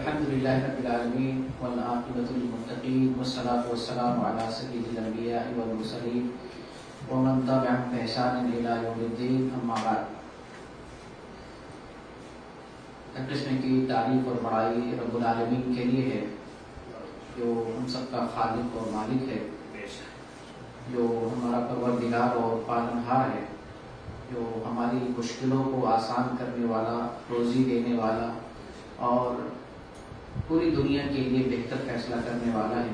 الحمد للہ رب العالمین والعاقبۃ للمتقین والصلاۃ والسلام علی سید الانبیاء والمرسلین ومن تبعهم بإحسان الی یوم الدین، اما بعد۔ ہر قسم کی تعریف اور بڑائی رب العالمین کے لیے ہے، جو ہم سب کا خالق اور مالک ہے، جو ہمارا پروردگار اور پالنہار ہے، جو ہماری مشکلوں کو آسان کرنے والا، روزی دینے والا اور پوری دنیا کے لیے بہتر فیصلہ کرنے والا ہے۔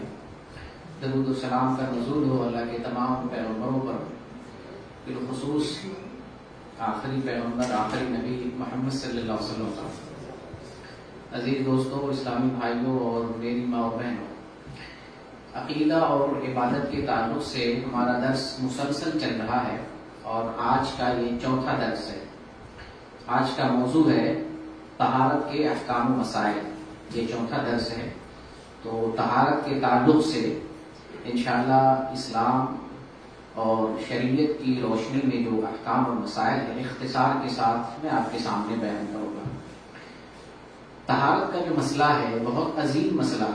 درود و سلام کا نزول ہو اللہ کے تمام پیغمبروں پر، بالخصوص آخری پیغمبر، آخری نبی محمد صلی اللہ علیہ وسلم کا۔ عزیز دوستوں، اسلامی بھائیوں اور میری ماں و بہنوں، عقیدہ اور عبادت کے تعلق سے ہمارا درس مسلسل چل رہا ہے اور آج کا یہ چوتھا درس ہے۔ آج کا موضوع ہے طہارت کے احکام و مسائل، یہ چوتھا درس ہے۔ تو طہارت کے تعلق سے انشاءاللہ اسلام اور شریعت کی روشنی میں جو احکام اور مسائل ہیں، اختصار کے ساتھ میں آپ کے سامنے بیان کروں گا۔ طہارت کا جو مسئلہ ہے بہت عظیم مسئلہ،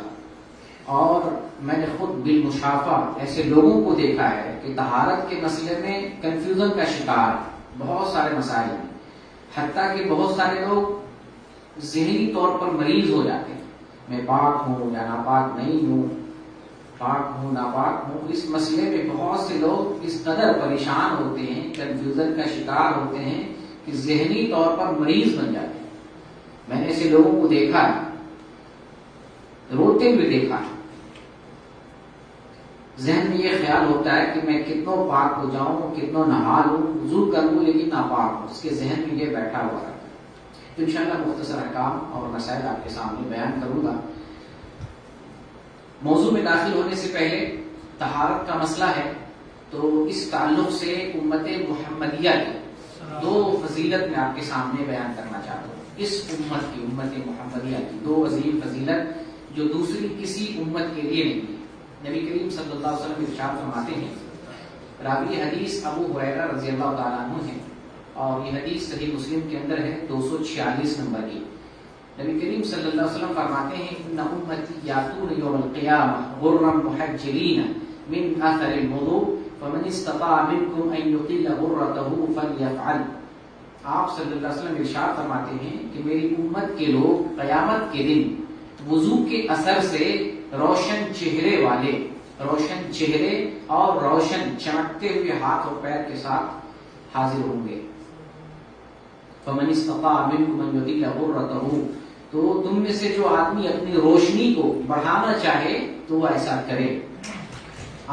اور میں نے خود بالمشافہ ایسے لوگوں کو دیکھا ہے کہ طہارت کے مسئلے میں کنفیوژن کا شکار بہت سارے مسائل ہیں، حتیٰ کہ بہت سارے لوگ ذہنی طور پر مریض ہو جاتے ہیں، میں پاک ہوں یا ناپاک نہیں ہوں، پاک ہوں ناپاک ہوں۔ اس مسئلے میں بہت سے لوگ اس قدر پریشان ہوتے ہیں، کنفیوژن کا شکار ہوتے ہیں کہ ذہنی طور پر مریض بن جاتے ہیں۔ میں نے ایسے لوگوں کو دیکھا ہے، روتے ہوئے دیکھا ہے۔ ذہن میں یہ خیال ہوتا ہے کہ میں کتنوں پاک ہو جاؤں، کتنوں نہا لوں، وضو کر لوں، لیکن ناپاک ہوں، اس کے ذہن میں یہ بیٹھا ہوا ہے۔ تو انشاءاللہ مختصر احکام اور مسائل آپ کے سامنے بیان کروں گا۔ موضوع میں داخل ہونے سے پہلے طہارت کا مسئلہ ہے، تو اس تعلق سے امت محمدیہ کی دو فضیلت میں آپ کے سامنے بیان کرنا چاہتا ہوں۔ اس امت کی، امت محمدیہ کی دو عظیم فضیلت جو دوسری کسی امت کے لیے نہیں ہے۔ نبی کریم صلی اللہ علیہ وسلم ارشاد فرماتے ہیں، راوی حدیث ابو ہریرہ رضی اللہ تعالیٰ عنہ ہے، اور یہ حدیث صحیح مسلم کے اندر ہے 246 نمبر کی۔ نبی کریم صلی اللہ علیہ وسلم فرماتے ہیں، ان امتی یاتون یوم القیامہ غرا محجلین من اثر الوضوء فمن استطاع منکم ان یطیل غرتہ فلیفعل۔ آپ صلی اللہ علیہ وسلم ارشاد فرماتے ہیں کہ میری امت کے لوگ قیامت کے دن وضو کے اثر سے روشن چہرے والے، روشن چہرے اور روشن چمکتے ہوئے ہاتھ اور پیر کے ساتھ حاضر ہوں گے۔ فمن استطاع منکم ان یطیل غرتہ، تو تم میں سے جو آدمی اپنی روشنی کو بڑھانا چاہے تو وہ ایسا کرے۔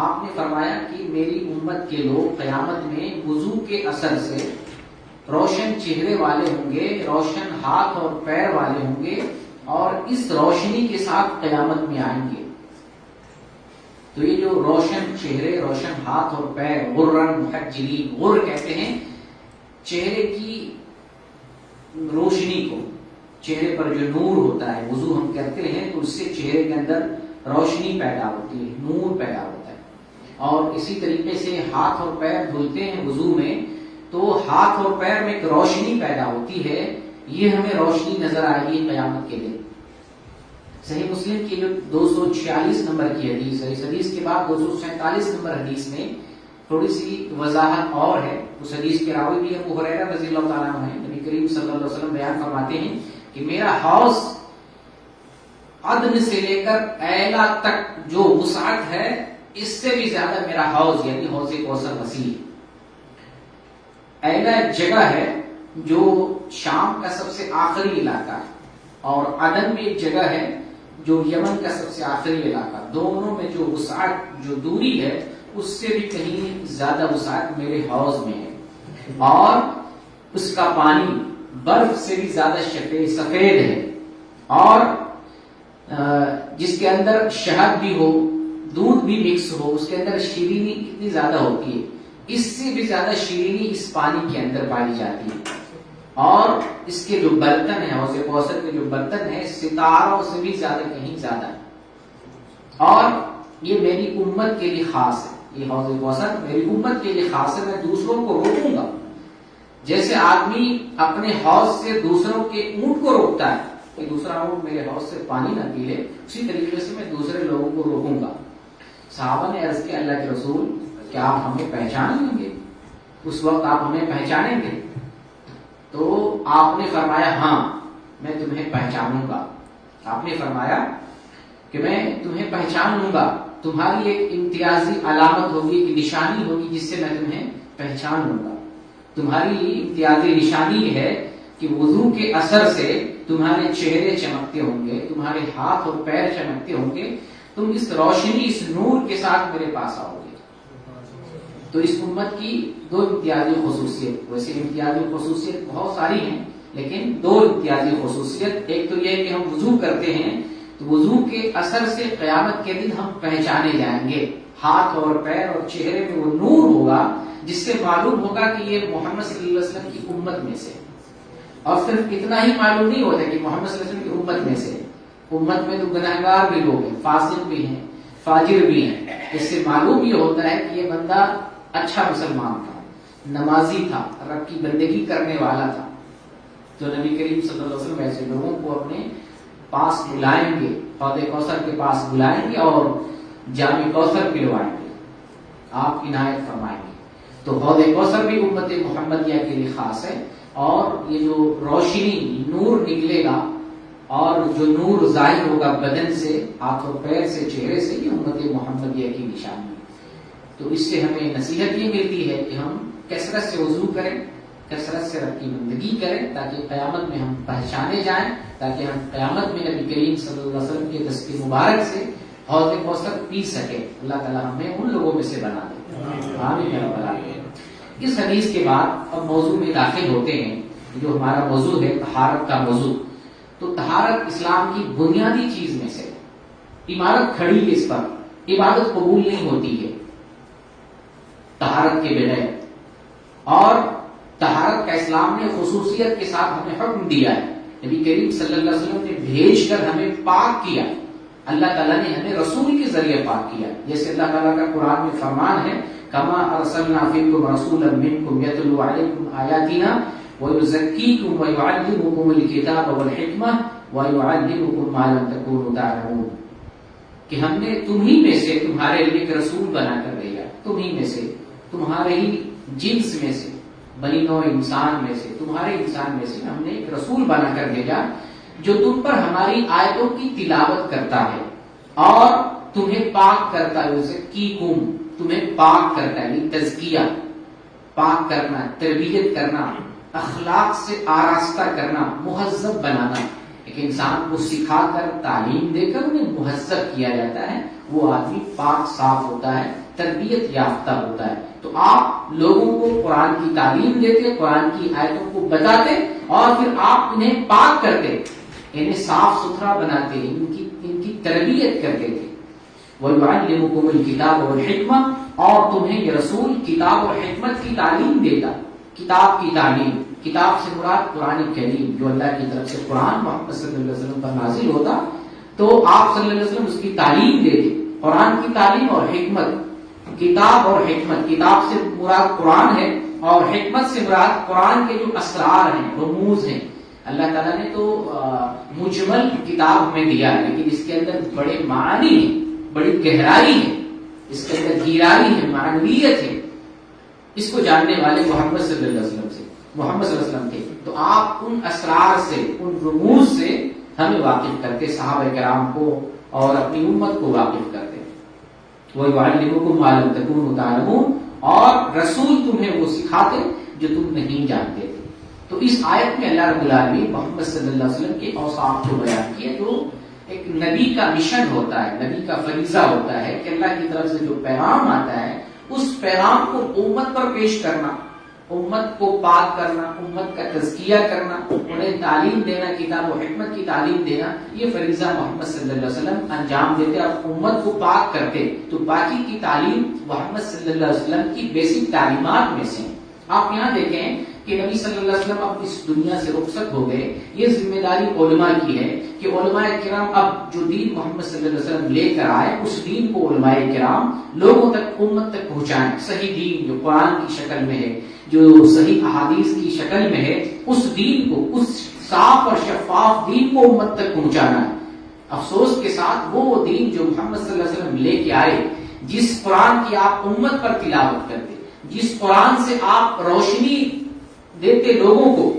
آپ نے فرمایا کہ میری امت کے لوگ قیامت میں وضو کے اثر سے روشن چہرے والے ہوں گے، روشن ہاتھ اور پیر والے ہوں گے، اور اس روشنی کے ساتھ قیامت میں آئیں گے۔ تو یہ جو روشن چہرے، روشن ہاتھ اور پیر، غرن محجلین، غر کہتے ہیں چہرے کی روشنی کو، چہرے پر جو نور ہوتا ہے، وضو ہم کرتے ہیں تو اس سے چہرے کے اندر روشنی پیدا ہوتی ہے، نور پیدا ہوتا ہے۔ اور اسی طریقے سے ہاتھ اور پیر دھلتے ہیں وضو میں، تو ہاتھ اور پیر میں ایک روشنی پیدا ہوتی ہے، یہ ہمیں روشنی نظر آئے گی قیامت کے دن۔ صحیح مسلم کی جو 246 نمبر کی حدیث ہے، اس حدیث کے بعد 247 نمبر حدیث میں تھوڑی سی وضاحت اور ہے۔ اس حدیث کے راوی بھی ابو ہریرہ رضی اللہ تعالیٰ عنہ ہیں۔ نبی کریم صلی اللہ علیہ وسلم بیان فرماتے ہیں کہ میرا حوض عدن سے لے کر ایلا تک جو وسعت ہے، اس سے بھی زیادہ میرا حوض یعنی حوض کوثر وسیع ہے۔ ایلا ایک جگہ ہے جو شام کا سب سے آخری علاقہ ہے، اور عدن بھی ایک جگہ ہے جو یمن کا سب سے آخری علاقہ۔ دونوں میں جو وسعت، جو دوری ہے، اس سے بھی کہیں زیادہ وسعت میرے حوض میں ہے، اور اس کا پانی برف سے بھی زیادہ سفید ہے، اور جس کے اندر شہد بھی ہو، دودھ بھی مکس ہو، اس کے اندر شیرینی کتنی زیادہ ہوتی ہے، اس سے بھی زیادہ شیرینی اس پانی کے اندر پائی جاتی ہے۔ اور اس کے جو برتن ہیں، حوض کوثر کے جو برتن ہیں، ستاروں سے بھی زیادہ کہیں زیادہ ہے، اور یہ میری امت کے لیے خاص ہے۔ یہ حوض کوثر میری امت کے لیے خاص ہے، میں دوسروں کو روکوں گا۔ جیسے آدمی اپنے حوض سے دوسروں کے اونٹ کو روکتا ہے، کہ دوسرا اونٹ میرے حوض سے پانی نہ پی لے، اسی طریقے سے میں دوسرے لوگوں کو روکوں گا۔ صحابہ نے عرض کیا اللہ کے رسول کیا آپ ہمیں پہچان لیں گے؟ اس وقت آپ ہمیں پہچانیں گے؟ تو آپ نے فرمایا ہاں میں تمہیں پہچانوں گا۔ آپ نے فرمایا کہ میں تمہیں پہچان لوں گا، تمہاری ایک امتیازی علامت ہوگی، ایک نشانی ہوگی جس سے میں تمہیں پہچان لوں گا۔ تمہاری امتیازی نشانی یہ ہے کہ وضو کے اثر سے تمہارے چہرے چمکتے ہوں گے، تمہارے ہاتھ اور پیر چمکتے ہوں گے، تم اس روشنی اس نور کے ساتھ میرے پاس آؤ گے۔ تو اس امت کی دو امتیازی خصوصیت، ویسے امتیازی خصوصیت بہت ساری ہیں لیکن دو امتیازی خصوصیت، ایک تو یہ کہ ہم وضو کرتے ہیں تو وضو کے اثر سے قیامت کے دن ہم پہچانے جائیں گے، ہاتھ اور پیر اور چہرے میں وہ نور ہوگا جس سے معلوم ہوگا کہ یہ محمد صلی اللہ علیہ وسلم کی امت میں سے۔ اور صرف اتنا ہی معلوم نہیں ہوتا کہ محمد صلی اللہ علیہ وسلم کی امت میں سے، امت میں تو گنہگار بھی لوگ ہیں، فاسق بھی ہیں، فاجر بھی ہیں۔ اس سے معلوم یہ ہوتا ہے کہ یہ بندہ اچھا مسلمان تھا، نمازی تھا، رب کی بندگی کرنے والا تھا۔ تو نبی کریم صلی اللہ علیہ وسلم ایسے لوگوں کو اپنے پاس بلائیں گے، حوض کوثر کے پاس بلائیں گے اور جام کوثر پلوائیں گے، آپ عنایت فرمائیں گے۔ تو حوض کوثر بھی امت محمدیہ کے لیے خاص ہے، اور یہ جو روشنی نور نکلے گا اور جو نور ظاہر ہوگا بدن سے، ہاتھوں پیر سے، چہرے سے، یہ امت محمدیہ کی نشانی ہے۔ تو اس سے ہمیں نصیحت یہ ملتی ہے کہ ہم کثرت سے وضو کریں، کثرت سے رب کی بندگی کریں تاکہ قیامت میں ہم پہچانے جائیں، تاکہ ہم قیامت میں نبی کریم صلی اللہ علیہ وسلم کے دست مبارک سے حوض کوثر پی سکیں۔ اللہ تعالیٰ ہمیں ان لوگوں میں سے بنا دے، آمین یا رب العالمین۔ اس حدیث کے بعد اب موضوع میں داخل ہوتے ہیں، جو ہمارا موضوع ہے طہارت کا موضوع۔ تو طہارت اسلام کی بنیادی چیز میں سے، عمارت کھڑی ہے اس پر، عبادت قبول نہیں ہوتی ہے طہارت کے بغیر۔ اور طہارت کا اسلام نے خصوصیت کے ساتھ ہمیں حکم دیا ہے، نبی کریم صلی اللہ علیہ وسلم نے بھیج کر ہمیں پاک کیا، اللہ تعالیٰ نے ہمیں رسول کے ذریعے پاک کیا۔ جیسے اللہ تعالیٰ کا قرآن میں فرمان ہے کما ارسلنا فیکم رسولا منکم یتلو علیکم آیاتنا ویزکیکم ویعلمکم الکتاب والحکمہ ویعلمکم ما لم تکونوا تعلمون، کہ ہم نے تمہیں میں سے تمہارے لیے ایک رسول بنا کر بھیجا، تمہیں میں سے، تمہارے ہی جنس میں سے، بنی نوع انسان میں سے، تمہارے انسان میں سے ہم نے ایک رسول بنا کر بھیجا جو تم پر ہماری آیتوں کی تلاوت کرتا ہے اور تمہیں پاک کرتا ہے، اسے کیکم، تمہیں پاک کرتا ہے، یہ تزکیہ، پاک کرنا، تربیت کرنا، اخلاق سے آراستہ کرنا، مہذب بنانا۔ ایک انسان کو سکھا کر، تعلیم دے کر انہیں مہذب کیا جاتا ہے، وہ آدمی پاک صاف ہوتا ہے، تربیت یافتہ ہوتا ہے۔ تو آپ لوگوں کو قرآن کی تعلیم دیتے، قرآن کی آیتوں کو بتاتے اور پھر آپ انہیں پاک کرتے، انہیں صاف ستھرا بناتے، ان کی تربیت کرتے تھے۔ وَيُعَلِّمُكُمُ الْكِتَابَ وَالْحِكْمَةَ، اور تمہیں یہ رسول کتاب اور حکمت کی تعلیم دیتا۔ کتاب کی تعلیم، کتاب سے مراد قرآن کریم، جو اللہ کی طرف سے قرآن محمد صلی اللہ علیہ وسلم پر نازل ہوتا، تو آپ صلی اللہ علیہ وسلم اس کی تعلیم دیتے، قرآن کی تعلیم اور حکمت، کتاب اور حکمت۔ کتاب سے مراد قرآن ہے اور حکمت سے مراد قرآن کے جو اسرار ہیں، رموز ہیں۔ اللہ تعالیٰ نے تو مجمل کتاب ہمیں دیا ہے، لیکن اس کے اندر بڑے معانی ہیں، بڑی گہرائی ہے، اس کے اندر گہرائی ہے، معنویت ہے۔ اس کو جاننے والے محمد صلی اللہ علیہ وسلم سے، محمد صلی اللہ علیہ وسلم تھے۔ تو آپ ان اسرار سے، ان رموز سے ہمیں واقف کرتے، صحابہ کرام کو اور اپنی امت کو واقف کرتے۔ وَيُعَلِّمُكُم مَّا لَمْ تَكُونُوا تَعْلَمُونَ، اور رسول تمہیں وہ سکھاتے جو تم نہیں جانتے تھے۔ تو اس آیت میں اللہ رب العالمین محمد صلی اللہ علیہ وسلم کے اوصاف کو بیان کیا، جو ایک نبی کا مشن ہوتا ہے، نبی کا فریضہ ہوتا ہے کہ اللہ کی طرف سے جو پیغام آتا ہے اس پیغام کو امت پر پیش کرنا، امت کو پاک کرنا، امت کا تزکیہ کرنا، انہیں تعلیم دینا، کتاب و حکمت کی تعلیم دینا، یہ فریضہ محمد صلی اللہ علیہ وسلم انجام دیتے اور امت کو پاک کرتے۔ تو پاکی کی تعلیم محمد صلی اللہ علیہ وسلم کی بیسک تعلیمات میں سے۔ آپ یہاں دیکھیں کہ نبی صلی اللہ علیہ وسلم اب اس دنیا سے رخصت ہو گئے، یہ ذمہ داری علماء کی ہے کہ علماء کرام اب جو دین محمد صلی اللہ علیہ وسلم لے کر آئے اس دین کو علماء کرام لوگوں تک، امت تک پہنچائیں۔ صحیح دین جو قرآن کی شکل میں ہے، جو صحیح احادیث کی شکل میں ہے، اس دین کو، اس صاف اور شفاف دین کو امت تک پہنچانا ہے۔ افسوس کے ساتھ وہ دین جو محمد صلی اللہ علیہ وسلم لے کے آئے، جس قرآن کی آپ امت پر تلاوت کرتے، جس قرآن سے آپ روشنی دیتے لوگوں کو،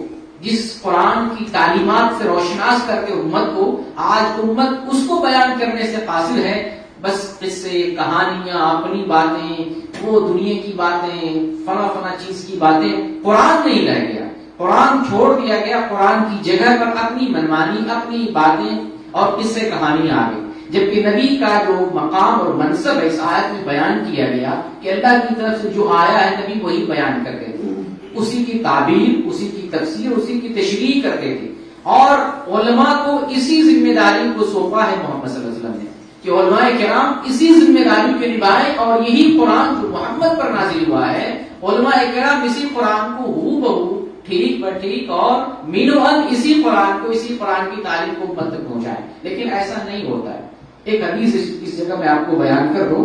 جس قرآن کی تعلیمات سے روشناس کرتے امت کو، آج امت اس کو بیان کرنے سے قاصر ہے، بس قصے، کہانیاں، اپنی باتیں، وہ دنیا کی باتیں، فنا چیز کی باتیں، قرآن نہیں رہ گیا، قرآن چھوڑ دیا گیا، قرآن کی جگہ پر اپنی منمانی، اپنی باتیں اور قصے کہانیاں آ گئی، جبکہ نبی کا جو مقام اور منصب اس آیت میں بیان کیا گیا کہ اللہ کی طرف سے جو آیا ہے نبی وہی بیان کرتے تھے، اسی کی تعبیر، اسی کی تفسیر، اسی کی تشریح کرتے تھے، اور علماء کو اسی ذمہ داری کو سونپا ہے محمد صلی اللہ علیہ وسلم نے کہ علماء کرام اسی ذمہ داری کو نبھائیں، اور یہی قرآن جو محمد پر نازل ہوا ہے، علماء کرام اسی قرآن کو ہو بہو ٹھیک پر ٹھیک اور مینو ان اسی قرآن کو، اسی قرآن کی تعلیم کو امت تک پہنچائیں، لیکن ایسا نہیں ہوتا ہے۔ ایک حدیث اس جگہ میں آپ کو بیان کر دوں،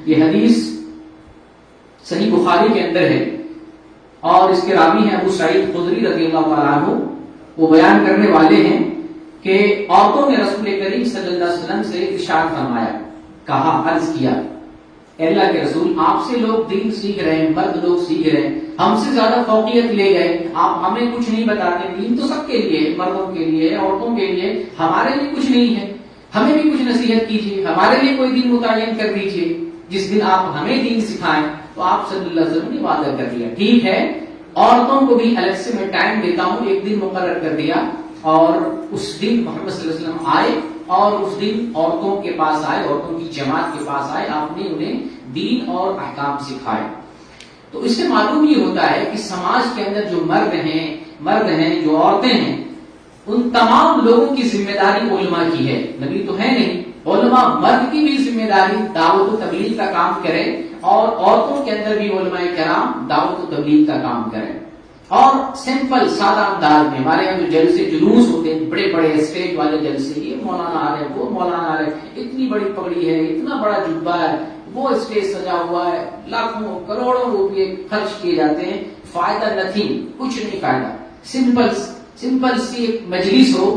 یہ حدیث صحیح بخاری کے اندر ہے اور اس کے راوی ہیں ابو سعید خدری رضی اللہ تعالیٰ عنہ، وہ بیان کرنے والے ہیں کہ عورتوں نے رسول کریم صلی اللہ علیہ وسلم سے ارشاد فرمایا، کہا، عرض کیا، اے اللہ کے رسول، آپ سے لوگ دین سیکھ رہے ہیں، مرد لوگ سیکھ رہے ہیں، ہم سے زیادہ فوقیت لے گئے، آپ ہمیں کچھ نہیں بتاتے، دین تو سب کے لیے، مردوں کے لیے، عورتوں کے لیے، ہمارے لیے کچھ نہیں ہے، ہمیں بھی کچھ نصیحت کیجیے، ہمارے لیے کوئی دین متعین کر دیجیے، جس دن آپ ہمیں دین سکھائیں۔ تو آپ صلی اللہ علیہ وسلم نے وعدہ کر دیا، ٹھیک ہے، عورتوں کو بھی الگ سے میں ٹائم دیتا ہوں، ایک دن مقرر کر دیا، اور اس دن محمد صلی اللہ علیہ وسلم آئے اور اس دن عورتوں کے پاس آئے، عورتوں کی جماعت کے پاس آئے، آپ نے انہیں دین اور احکام سکھائے۔ تو اس سے معلوم یہ ہوتا ہے کہ سماج کے اندر جو مرد ہیں، جو عورتیں ہیں، ان تمام لوگوں کی ذمہ داری علماء کی ہے، نبی تو ہے نہیں، علماء مرد کی بھی ذمہ داری دعوت و تبلیغ کا کام کرے، اور عورتوں کے اندر بھی علماء کرام دعوت و تبلیغ کا کام کریں، اور سمپل سادہ انداز میں۔ ہمارے یہاں جو جلسے جلوس ہوتے ہیں، بڑے بڑے اسٹیج والے جلسے، یہ مولانا آ رہے، وہ مولانا آ رہے، اتنی بڑی پگڑی ہے، اتنا بڑا جبہ ہے، وہ اسٹیج سجا ہوا ہے، لاکھوں کروڑوں روپے خرچ کیے جاتے ہیں، فائدہ نتھنگ، کچھ نہیں فائدہ۔ سمپل سی ایک مجلس ہو،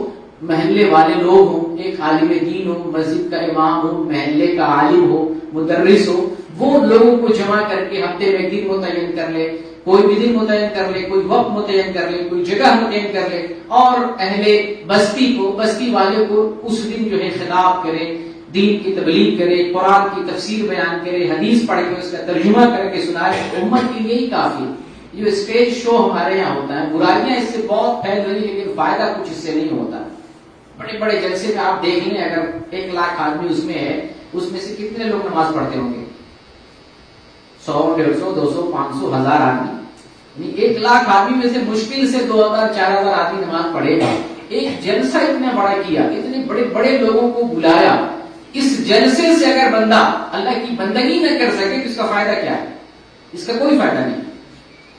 محلے والے لوگ ہوں، ایک عالم دین ہو، مسجد کا امام ہو، محلے کا عالم ہو، مدرس ہو، وہ لوگوں کو جمع کر کے ہفتے میں دن متعین کر لے، کوئی بھی دن متعین کر لے، کوئی وقت متعین کر لے، کوئی جگہ متعین کر لے، اور اہل بستی والے کو اس دن جو ہے خطاب کرے، دین کی تبلیغ کرے، قرآن کی تفسیر بیان کرے، حدیث پڑھ کے اس کا ترجمہ کر کے سنائے، امت کے لیے ہی کافی ہے۔ جو اسٹیج شو ہمارے یہاں ہوتا ہے، برائیاں اس سے بہت پھیل رہی، لیکن فائدہ کچھ اس سے نہیں ہوتا۔ بڑے بڑے جلسے میں آپ دیکھ لیں، اگر 1 لاکھ آدمی اس میں ہے، اس میں سے کتنے لوگ نماز پڑھتے ہوں گے؟ 100، 150، 200، 500، 1000 آدمی، 1 لاکھ آدمی میں سے مشکل سے 2000، 4000 آدمی نماز پڑھے گا۔ ایک جلسہ اتنا بڑا کیا، اتنے بڑے بڑے لوگوں کو بلایا، اس جلسے سے اگر بندہ اللہ کی بندگی نہ کر سکے تو اس کا فائدہ کیا ہے؟ اس کا کوئی فائدہ نہیں۔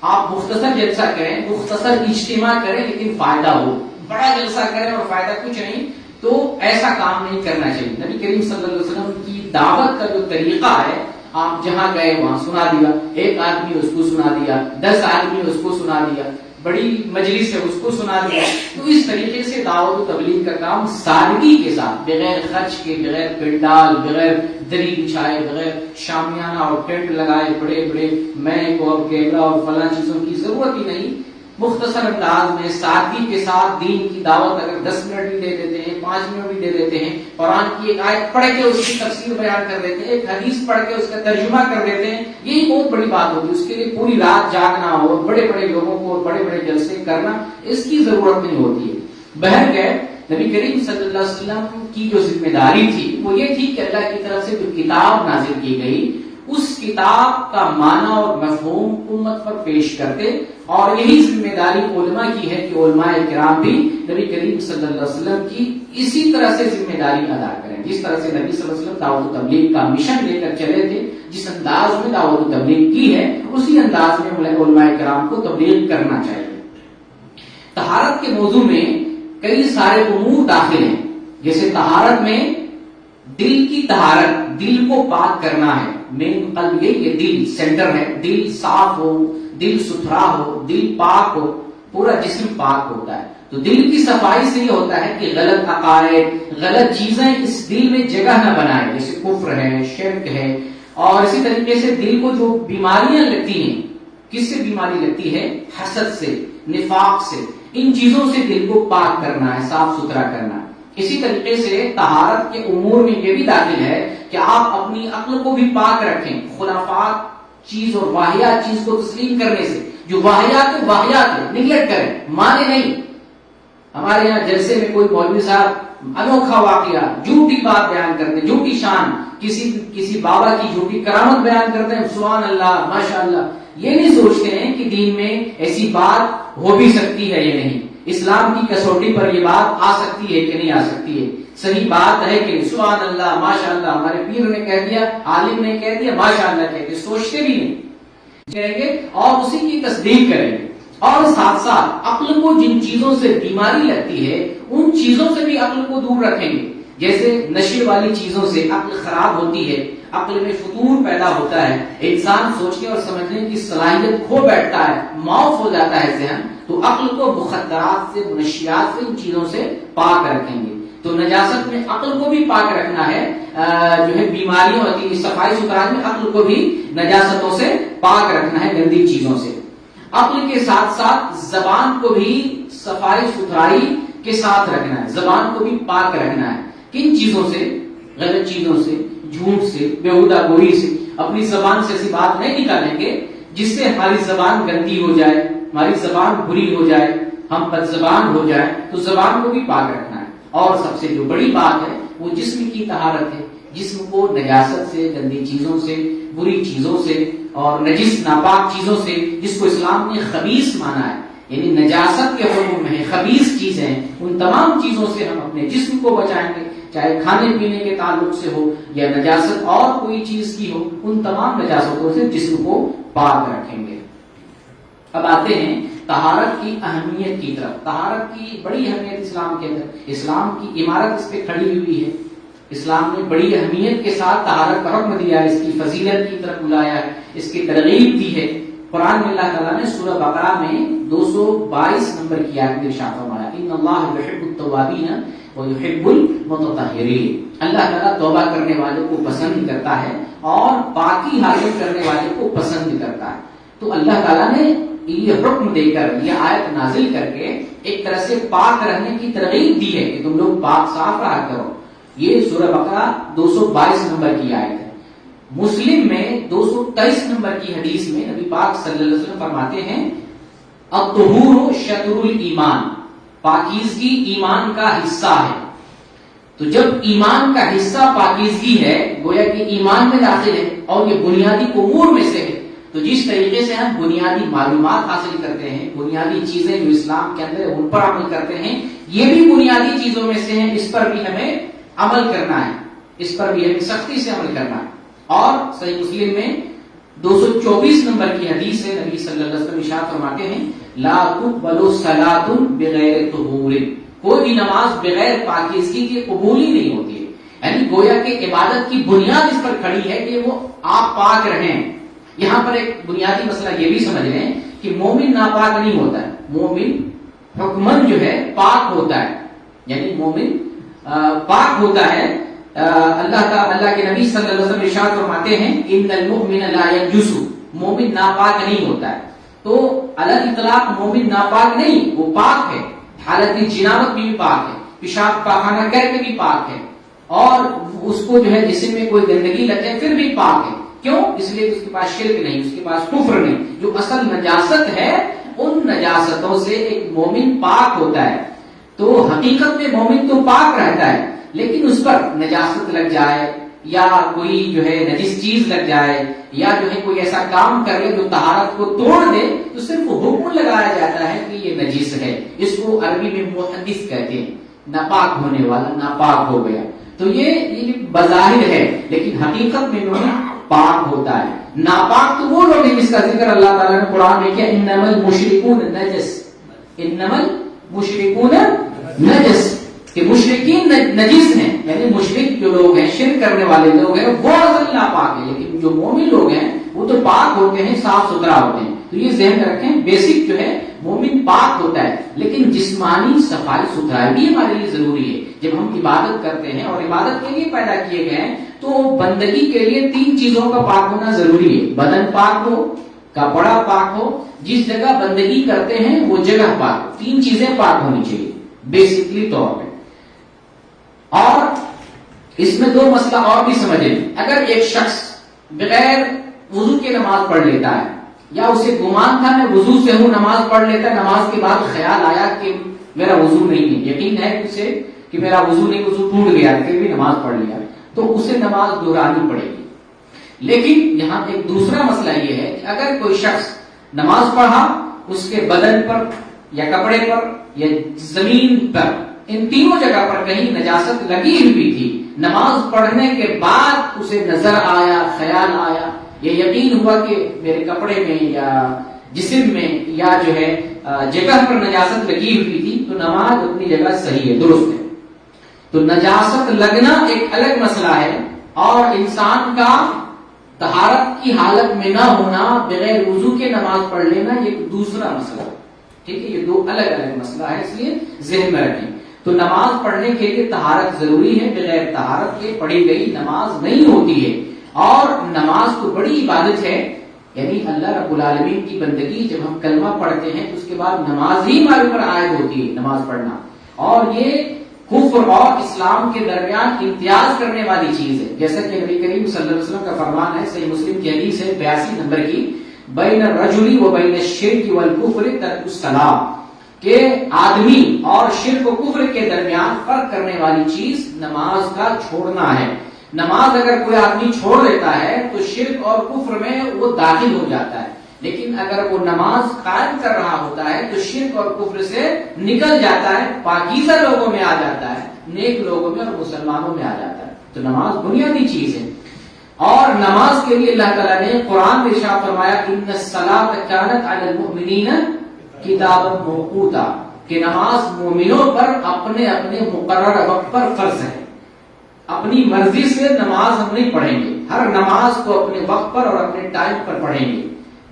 آپ مختصر جلسہ کریں، مختصر اجتماع کریں، لیکن فائدہ ہو، بڑا جلسہ کریں اور فائدہ کچھ نہیں، تو ایسا کام نہیں کرنا چاہیے۔ نبی کریم صلی اللہ علیہ وسلم کی دعوت کا جو طریقہ ہے، آپ جہاں گئے وہاں سنا دیا، 1 آدمی اس کو سنا دیا، 10 آدمی اس کو سنا دیا، بڑی مجلس ہے اس کو سنا دیا۔ تو اس طریقے سے دعوت و تبلیغ کا کام سادگی کے ساتھ، بغیر خرچ کے، بغیر پنڈال، بغیر دری بچھائے، بغیر شامیانہ اور ٹینٹ لگائے، بڑے بڑے میک اور کیمرہ اور فلاں چیزوں کی ضرورت ہی نہیں، مختصر انداز میں سادگی کے ساتھ دین کی دعوت اگر 10 منٹ بھی دے دیتے ہیں، 5 منٹ بھی دے دیتے ہیں، قرآن کی ایک آیت پڑھ کے اس کی تفسیر بیان کر دیتے ہیں، ایک حدیث پڑھ کے اس کا ترجمہ کر دیتے ہیں، یہی بہت بڑی بات ہوتی ہے۔ اس کے لیے پوری رات جاگنا ہو، بڑے بڑے لوگوں کو بڑے بڑے جلسے کرنا، اس کی ضرورت نہیں ہوتی ہے۔ بہرکیف نبی کریم صلی اللہ علیہ وسلم کی جو ذمہ داری تھی وہ یہ تھی کہ اللہ کی طرف سے جو کتاب نازل کی گئی، اس کتاب کا معنی اور مفہوم امت پر پیش کرتے، اور یہی ذمہ داری علماء کی ہے کہ علماء کرام بھی نبی کریم صلی اللہ علیہ وسلم کی اسی طرح سے ذمہ داری ادا کریں، جس طرح سے نبی صلی اللہ علیہ وسلم دعوت و تبلیغ کا مشن لے کر چلے تھے، جس انداز میں دعوت و تبلیغ کی ہے، اسی انداز میں علماء کرام کو تبلیغ کرنا چاہیے۔ طہارت کے موضوع میں کئی سارے امور داخل ہیں، جیسے طہارت میں دل کی طہارت، دل کو پاک کرنا ہے، مین قلب، یہ دل سینٹر ہے، دل صاف ہو، دل ستھرا ہو، دل پاک ہو، پورا جسم پاک ہوتا ہے۔ تو دل کی صفائی سے یہ ہوتا ہے کہ غلط عقائد، غلط چیزیں اس دل میں جگہ نہ بنائیں، جیسے کفر ہے، شرک ہے، اور اسی طریقے سے دل کو جو بیماریاں لگتی ہیں، کس سے بیماری لگتی ہے؟ حسد سے، نفاق سے، ان چیزوں سے دل کو پاک کرنا ہے، صاف ستھرا کرنا ہے۔ اسی طریقے سے طہارت کے امور میں یہ بھی داخل ہے کہ آپ اپنی عقل کو بھی پاک رکھیں خرافات چیز اور واہیات چیز کو تسلیم کرنے سے۔ جو واہیات ہے نگلیکٹ کریں، مانے نہیں۔ ہمارے یہاں جلسے میں کوئی مولوی صاحب انوکھا واقعہ، جھوٹی بات بیان کرتے، جھوٹی شان، کسی بابا کی جھوٹی کرامت بیان کرتے ہیں، سبحان اللہ، ماشاء اللہ، یہ نہیں سوچتے ہیں کہ دین میں ایسی بات ہو بھی سکتی ہے یا نہیں، اسلام کی کسوٹی پر یہ بات آ سکتی ہے کہ نہیں آ سکتی ہے، صحیح بات ہے کہ سبحان اللہ، ماشاء اللہ، ہمارے پیر نے کہہ دیا، عالم نے کہہ دیا، ماشاء اللہ کہہ دیا، سوچتے بھی نہیں کہیں گے اور اسی کی تصدیق کریں گے۔ اور ساتھ ساتھ عقل کو جن چیزوں سے بیماری لگتی ہے ان چیزوں سے بھی عقل کو دور رکھیں گے، جیسے نشے والی چیزوں سے عقل خراب ہوتی ہے، عقل میں فتور پیدا ہوتا ہے، انسان سوچنے اور سمجھنے کی صلاحیت کھو بیٹھتا ہے، معاف ہو جاتا ہے ذہن، تو عقل کو مخدرات سے، منشیات سے، ان چیزوں سے پاک رکھیں گے۔ تو نجاست میں عقل کو بھی پاک رکھنا ہے، جو ہے بیماریوں ہوتی ہے، صفائی ستھرائی میں عقل کو بھی نجاستوں سے پاک رکھنا ہے، گندی چیزوں سے۔ عقل کے ساتھ ساتھ زبان کو بھی صفائی ستھرائی کے ساتھ رکھنا ہے، زبان کو بھی پاک رکھنا ہے۔ کن چیزوں سے؟ غلط چیزوں سے، جھوٹ سے، بیہودہ گوئی سے۔ اپنی زبان سے ایسی بات نہیں نکالیں گے جس سے ہماری زبان گندی ہو جائے، ہماری زبان بری ہو جائے، ہم بد زبان ہو جائے، تو زبان کو بھی پاک رکھنا ہے۔ اور سب سے جو بڑی بات ہے وہ جسم کی طہارت ہے، جسم کو نجاست سے، گندی چیزوں سے، بری چیزوں سے اور نجس ناپاک چیزوں سے، جس کو اسلام نے خبیث مانا ہے، یعنی نجاست کے حکم میں خبیث چیزیں، ان تمام چیزوں سے ہم اپنے جسم کو بچائیں گے، چاہے کھانے پینے کے تعلق سے ہو یا نجاست اور کوئی چیز کی ہو، ان تمام نجاستوں سے جسم کو پاک رکھیں گے۔ اب آتے ہیں طہارت کی اہمیت کی طرف۔ طہارت کی بڑی اہمیت اسلام کے اندر، اسلام کی عمارت اس پہ کھڑی ہوئی ہے، اسلام نے بڑی اہمیت کے ساتھ طہارت کا حکم دیا ہے، اس کی فضیلت کی طرف بلایا ہے، اس کی ترغیب دی ہے۔ قرآن میں اللہ تعالیٰ نے سورہ بقرہ میں 222 نمبر کی آیت میں ارشاد فرمایا، ان اللہ یحب التوابین ویحب المتطہرین۔ اللہ تعالیٰ توبہ کرنے والوں کو پسند کرتا ہے اور پاکی حاصل کرنے والوں کو پسند کرتا ہے۔ تو اللہ تعالیٰ نے یہ حکم دے کر، یہ آیت نازل کر کے ایک طرح سے پاک رہنے کی ترغیب دی ہے کہ تم لوگ پاک صاف رہا کرو۔ یہ سورہ بقرہ 222 نمبر کی آیت ہے۔ مسلم میں 223 نمبر کی حدیث میں نبی پاک صلی اللہ علیہ وسلم فرماتے ہیں، الطہور شطر الایمان، پاکیزگی ایمان کا حصہ ہے۔ تو جب ایمان کا حصہ پاکیزگی ہے، گویا کہ ایمان میں داخل ہے اور یہ بنیادی امور میں سے ہے۔ تو جس طریقے سے ہم بنیادی معلومات حاصل کرتے ہیں، بنیادی چیزیں جو اسلام کے اندر ان پر عمل کرتے ہیں، یہ بھی بنیادی چیزوں میں سے ہیں، اس پر بھی ہمیں عمل کرنا ہے، اس پر بھی ہمیں سختی سے عمل کرنا ہے۔ اور صحیح مسلم میں 224 نمبر کی حدیث ہے، نبی صلی اللہ علیہ وسلم ارشاد فرماتے ہیں، لا تقبل صلاۃ بغیر طہور، کوئی بھی نماز بغیر پاکیزگی کے قبول ہی نہیں ہوتی ہے۔ یعنی گویا کہ عبادت کی بنیاد اس پر کھڑی ہے کہ وہ آپ پاک رہیں۔ یہاں پر ایک بنیادی مسئلہ یہ بھی سمجھ لیں کہ مومن ناپاک نہیں ہوتا ہے، مومن حکمن جو ہے پاک ہوتا ہے، یعنی مومن پاک ہوتا ہے۔ اللہ کے نبی صلی اللہ علیہ وسلم ارشاد فرماتے ہیں، ان المؤمن لا ينجس، مومن ناپاک نہیں ہوتا ہے۔ تو علی اطلاق مومن ناپاک نہیں، وہ پاک ہے، حالت جنابت بھی پاک ہے، پیشاب پاخانہ کر کے بھی پاک ہے، اور اس کو جو ہے جسم میں کوئی گندگی لگ جائے پھر بھی پاک ہے۔ کیوں؟ اس لیے اس کے پاس شرک نہیں، اس کے پاس کفر نہیں۔ جو اصل نجاست ہے ان نجاستوں سے ایک مومن پاک ہوتا ہے۔ تو حقیقت میں مومن تو پاک رہتا ہے، لیکن اس پر نجاست لگ جائے یا کوئی جو ہے نجس چیز لگ جائے یا جو ہے کوئی ایسا کام کر لے جو طہارت کو توڑ دے، تو صرف حکم لگایا جاتا ہے کہ یہ نجس ہے۔ اس کو عربی میں محدث کہتے ہیں، ناپاک ہونے والا، ناپاک ہو گیا۔ تو یہ بظاہر ہے لیکن حقیقت میں پاک ہوتا ہے۔ ناپاک تو وہ لوگ ہیں جس کا ذکر اللہ تعالیٰ نے قرآن میں کیا، انما المشرکون نجس، انما المشرکون نجس، کہ مشرکین نجس ہیں، یعنی مشرک جو لوگ ہیں، شرک کرنے والے لوگ ہیں، وہ اصل ناپاک ہیں، لیکن جو مومن لوگ ہیں وہ تو پاک ہوتے ہیں، صاف ستھرا ہوتے ہیں۔ تو یہ ذہن رکھیں، بیسک جو ہے مومن پاک ہوتا ہے، لیکن جسمانی صفائی ستھرائی بھی ہمارے لیے ضروری ہے۔ جب ہم عبادت کرتے ہیں اور عبادت کے لیے پیدا کیے گئے ہیں تو بندگی کے لیے 3 چیزوں کا پاک ہونا ضروری ہے، بدن پاک ہو، کپڑا پاک ہو، جس جگہ بندگی کرتے ہیں وہ جگہ پاک ہو، 3 چیزیں پاک ہونی چاہیے بیسکلی طور پہ۔ اور اس میں 2 مسئلہ اور بھی سمجھیں، اگر ایک شخص بغیر وضو کے نماز پڑھ لیتا ہے، یا اسے گمان تھا میں وضو سے ہوں نماز پڑھ لیتا ہے، نماز کے بعد خیال آیا کہ میرا وضو نہیں ہے، یقین ہے اسے کہ میرا وضو نہیں، وضو ٹوٹ گیا، پھر بھی نماز پڑھ لیا، تو اسے نماز دہرانی پڑے گی۔ لیکن یہاں ایک دوسرا مسئلہ یہ ہے کہ اگر کوئی شخص نماز پڑھا، اس کے بدن پر یا کپڑے پر یا زمین پر، ان تینوں جگہ پر کہیں نجاست لگی ہوئی تھی، نماز پڑھنے کے بعد اسے نظر آیا، خیال آیا، یہ یقین ہوا کہ میرے کپڑے میں یا جسم میں یا جو ہے جگہ پر نجاست لگی ہوئی تھی، تو نماز اپنی جگہ صحیح ہے، درست ہے۔ تو نجاست لگنا ایک الگ مسئلہ ہے، اور انسان کا طہارت کی حالت میں نہ ہونا، بغیر وضو کے نماز پڑھ لینا، یہ دوسرا مسئلہ ہے، ٹھیک ہے، یہ 2 الگ الگ مسئلہ ہے، اس لیے ذہن میں رکھیں۔ تو نماز پڑھنے کے لیے طہارت ضروری ہے، بغیر طہارت کے پڑھی گئی نماز نہیں ہوتی ہے۔ اور نماز تو بڑی عبادت ہے، یعنی اللہ رب العالمین کی بندگی، جب ہم کلمہ پڑھتے ہیں تو اس کے بعد نماز ہی ہمارے اوپر عائد ہوتی ہے، نماز پڑھنا، اور یہ کفر اور اسلام کے درمیان امتیاز کرنے والی چیز ہے، جیسا کہ نبی کریم صلی اللہ علیہ وسلم کا فرمان ہے، صحیح مسلم کی حدیث ہے 82 نمبر کی، بین الرجل و بین الشرک والکفر ترک الصلاۃ، کہ آدمی اور شرک و کفر کے درمیان فرق کرنے والی چیز نماز کا چھوڑنا ہے۔ نماز اگر کوئی آدمی چھوڑ دیتا ہے تو شرک اور کفر میں وہ داخل ہو جاتا ہے، لیکن اگر وہ نماز قائم کر رہا ہوتا ہے تو شرک اور کفر سے نکل جاتا ہے، پاکیزہ لوگوں میں آ جاتا ہے، نیک لوگوں میں اور مسلمانوں میں آ جاتا ہے۔ تو نماز بنیادی چیز ہے، اور نماز کے لیے اللہ تعالیٰ نے قرآن میں ارشاد فرمایا ان الصلاۃ کانت علی المؤمنین کتابا موقوتا، کہ نماز مومنوں پر اپنے اپنے مقرر وقت پر فرض ہے۔ اپنی مرضی سے نماز ہم نہیں پڑھیں گے، ہر نماز کو اپنے وقت پر اور اپنے ٹائم پر پڑھیں گے،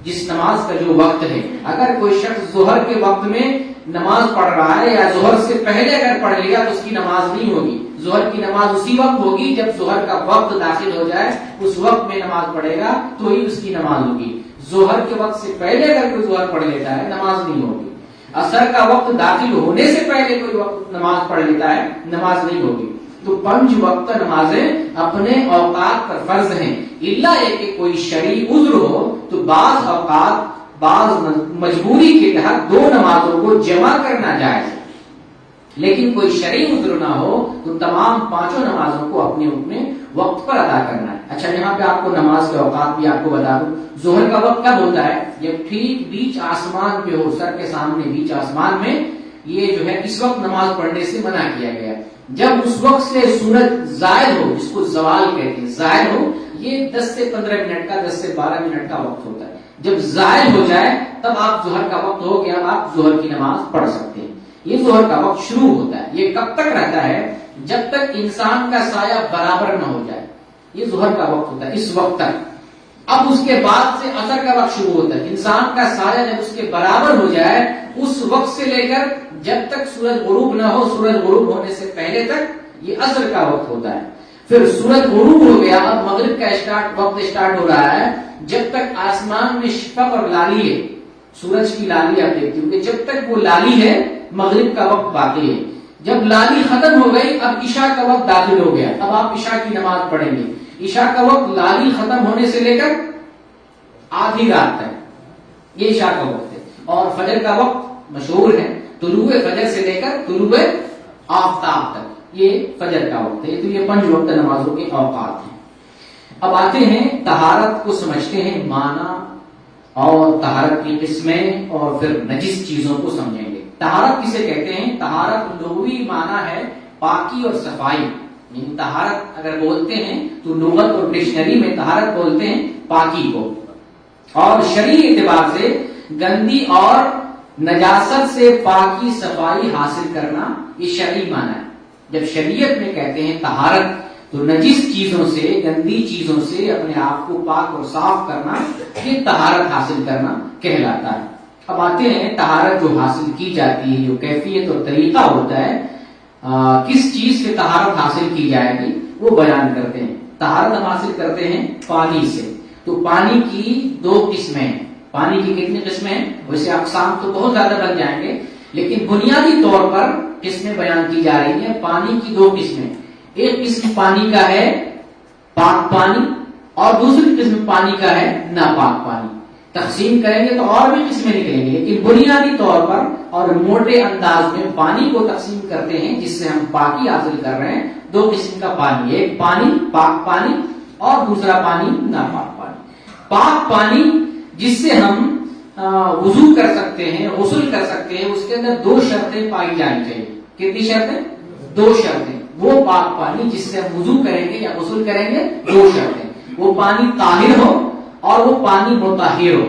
جس نماز کا جو وقت ہے۔ اگر کوئی شخص ظہر کے وقت میں نماز پڑھ رہا ہے یا ظہر سے پہلے اگر پڑھ لیا تو اس کی نماز نہیں ہوگی، ظہر کی نماز اسی وقت ہوگی جب ظہر کا وقت داخل ہو جائے، اس وقت میں نماز پڑھے گا تو ہی اس کی نماز ہوگی۔ ظہر کے وقت سے پہلے اگر کوئی ظہر پڑھ لیتا ہے نماز نہیں ہوگی۔ عصر کا وقت داخل ہونے سے پہلے کوئی وقت نماز پڑھ لیتا ہے نماز نہیں ہوگی۔ تو 5 وقت نمازیں اپنے اوقات پر فرض ہیں، الا یہ کہ کوئی شرعی عذر ہو تو بعض اوقات بعض مجبوری کے تحت 2 نمازوں کو جمع کرنا جائز ہے، لیکن کوئی شرعی عذر نہ ہو تو تمام 5 نمازوں کو اپنے اپنے وقت پر ادا کرنا ہے۔ اچھا، یہاں پہ آپ کو نماز کے اوقات بھی آپ کو بتا دوں، ظہر کا وقت کب ہوتا ہے؟ جب ٹھیک بیچ آسمان پہ ہو، سر کے سامنے بیچ آسمان میں، یہ جو ہے اس وقت نماز پڑھنے سے منع کیا گیا ہے۔ جب اس وقت سے سورج زائد ہو، جس کو زوال کہتے ہیں، زائد ہو، یہ 10 سے 15 منٹ کا 10 سے 12 منٹ کا وقت ہوتا ہے۔ جب زائد ہو جائے تب آپ ظہر کا وقت ہو گیا، آپ ظہر کی نماز پڑھ سکتے ہیں۔ یہ ظہر کا وقت شروع ہوتا ہے، یہ کب تک رہتا ہے؟ جب تک انسان کا سایہ برابر نہ ہو جائے، یہ ظہر کا وقت ہوتا ہے، اس وقت تک۔ اب اس کے بعد سے عصر کا وقت شروع ہوتا ہے، انسان کا سایہ جب اس کے برابر ہو جائے، اس وقت سے لے کر جب تک سورج غروب نہ ہو، سورج غروب ہونے سے پہلے تک یہ عصر کا وقت ہوتا ہے۔ پھر سورج غروب ہو گیا، اب مغرب کا وقت اسٹارٹ ہو رہا ہے، جب تک آسمان میں شفق اور لالی ہے، سورج کی لالی آپ دیکھتے ہو کہ جب تک وہ لالی ہے مغرب کا وقت باقی ہے۔ جب لالی ختم ہو گئی اب عشاء کا وقت داخل ہو گیا، اب آپ عشاء کی نماز پڑھیں گے۔ عشاء کا وقت لالی ختم ہونے سے لے کر آدھی رات تک، یہ عشاء کا وقت ہے۔ اور فجر کا وقت مشہور ہے، طلوع فجر سے لے کر طلوع آفتاب تک، یہ فجر کا وقت ہے۔ تو یہ 5 وقت نمازوں کے اوقات ہیں۔ اب آتے ہیں طہارت کو سمجھتے ہیں، معنی اور طہارت کی قسمیں، اور پھر نجس چیزوں کو سمجھیں گے۔ طہارت کسے کہتے ہیں؟ طہارت لغوی معنی ہے پاکی اور صفائی، یعنی طہارت اگر بولتے ہیں تو لغت اور ڈکشنری میں طہارت بولتے ہیں پاکی کو، اور شرعی اعتبار سے گندی اور نجاست سے پاکی صفائی حاصل کرنا، یہ شرعی معنی ہے۔ جب شریعت میں کہتے ہیں طہارت تو نجس چیزوں سے، گندی چیزوں سے اپنے آپ کو پاک اور صاف کرنا، یہ طہارت حاصل کرنا کہلاتا ہے۔ اب آتے ہیں طہارت جو حاصل کی جاتی ہے، جو کیفیت اور طریقہ ہوتا ہے، کس چیز سے طہارت حاصل کی جائے گی وہ بیان کرتے ہیں۔ طہارت ہم حاصل کرتے ہیں پانی سے، تو پانی کی دو قسمیں ہیں۔ پانی کی کتنی قسمیں ہیں؟ ویسے اقسام تو بہت زیادہ بن جائیں گے، لیکن بنیادی طور پر قسمیں بیان کی جا رہی ہیں۔ پانی کی دو قسمیں، ایک قسم پانی کا ہے پاک پانی، اور دوسری قسم پانی کا ہے ناپاک پانی۔ تقسیم کریں گے تو اور بھی قسمیں نکلیں گے، لیکن بنیادی طور پر اور موٹے انداز میں پانی کو تقسیم کرتے ہیں جس سے ہم پاکی حاصل کر رہے ہیں۔ دو قسم کا پانی، ایک پانی پاک پانی اور دوسرا پانی ناپاک پانی۔ پاک پانی جس سے ہم وضو کر سکتے ہیں، غسل کر سکتے ہیں، اس کے اندر دو شرطیں پائی جانی چاہیے۔ کتنی شرطیں؟ دو شرطیں۔ وہ پاک پانی جس سے ہم وضو کریں گے یا غسل کریں گے، دو شرطیں، وہ پانی طاہر ہو اور وہ پانی مطہر ہو۔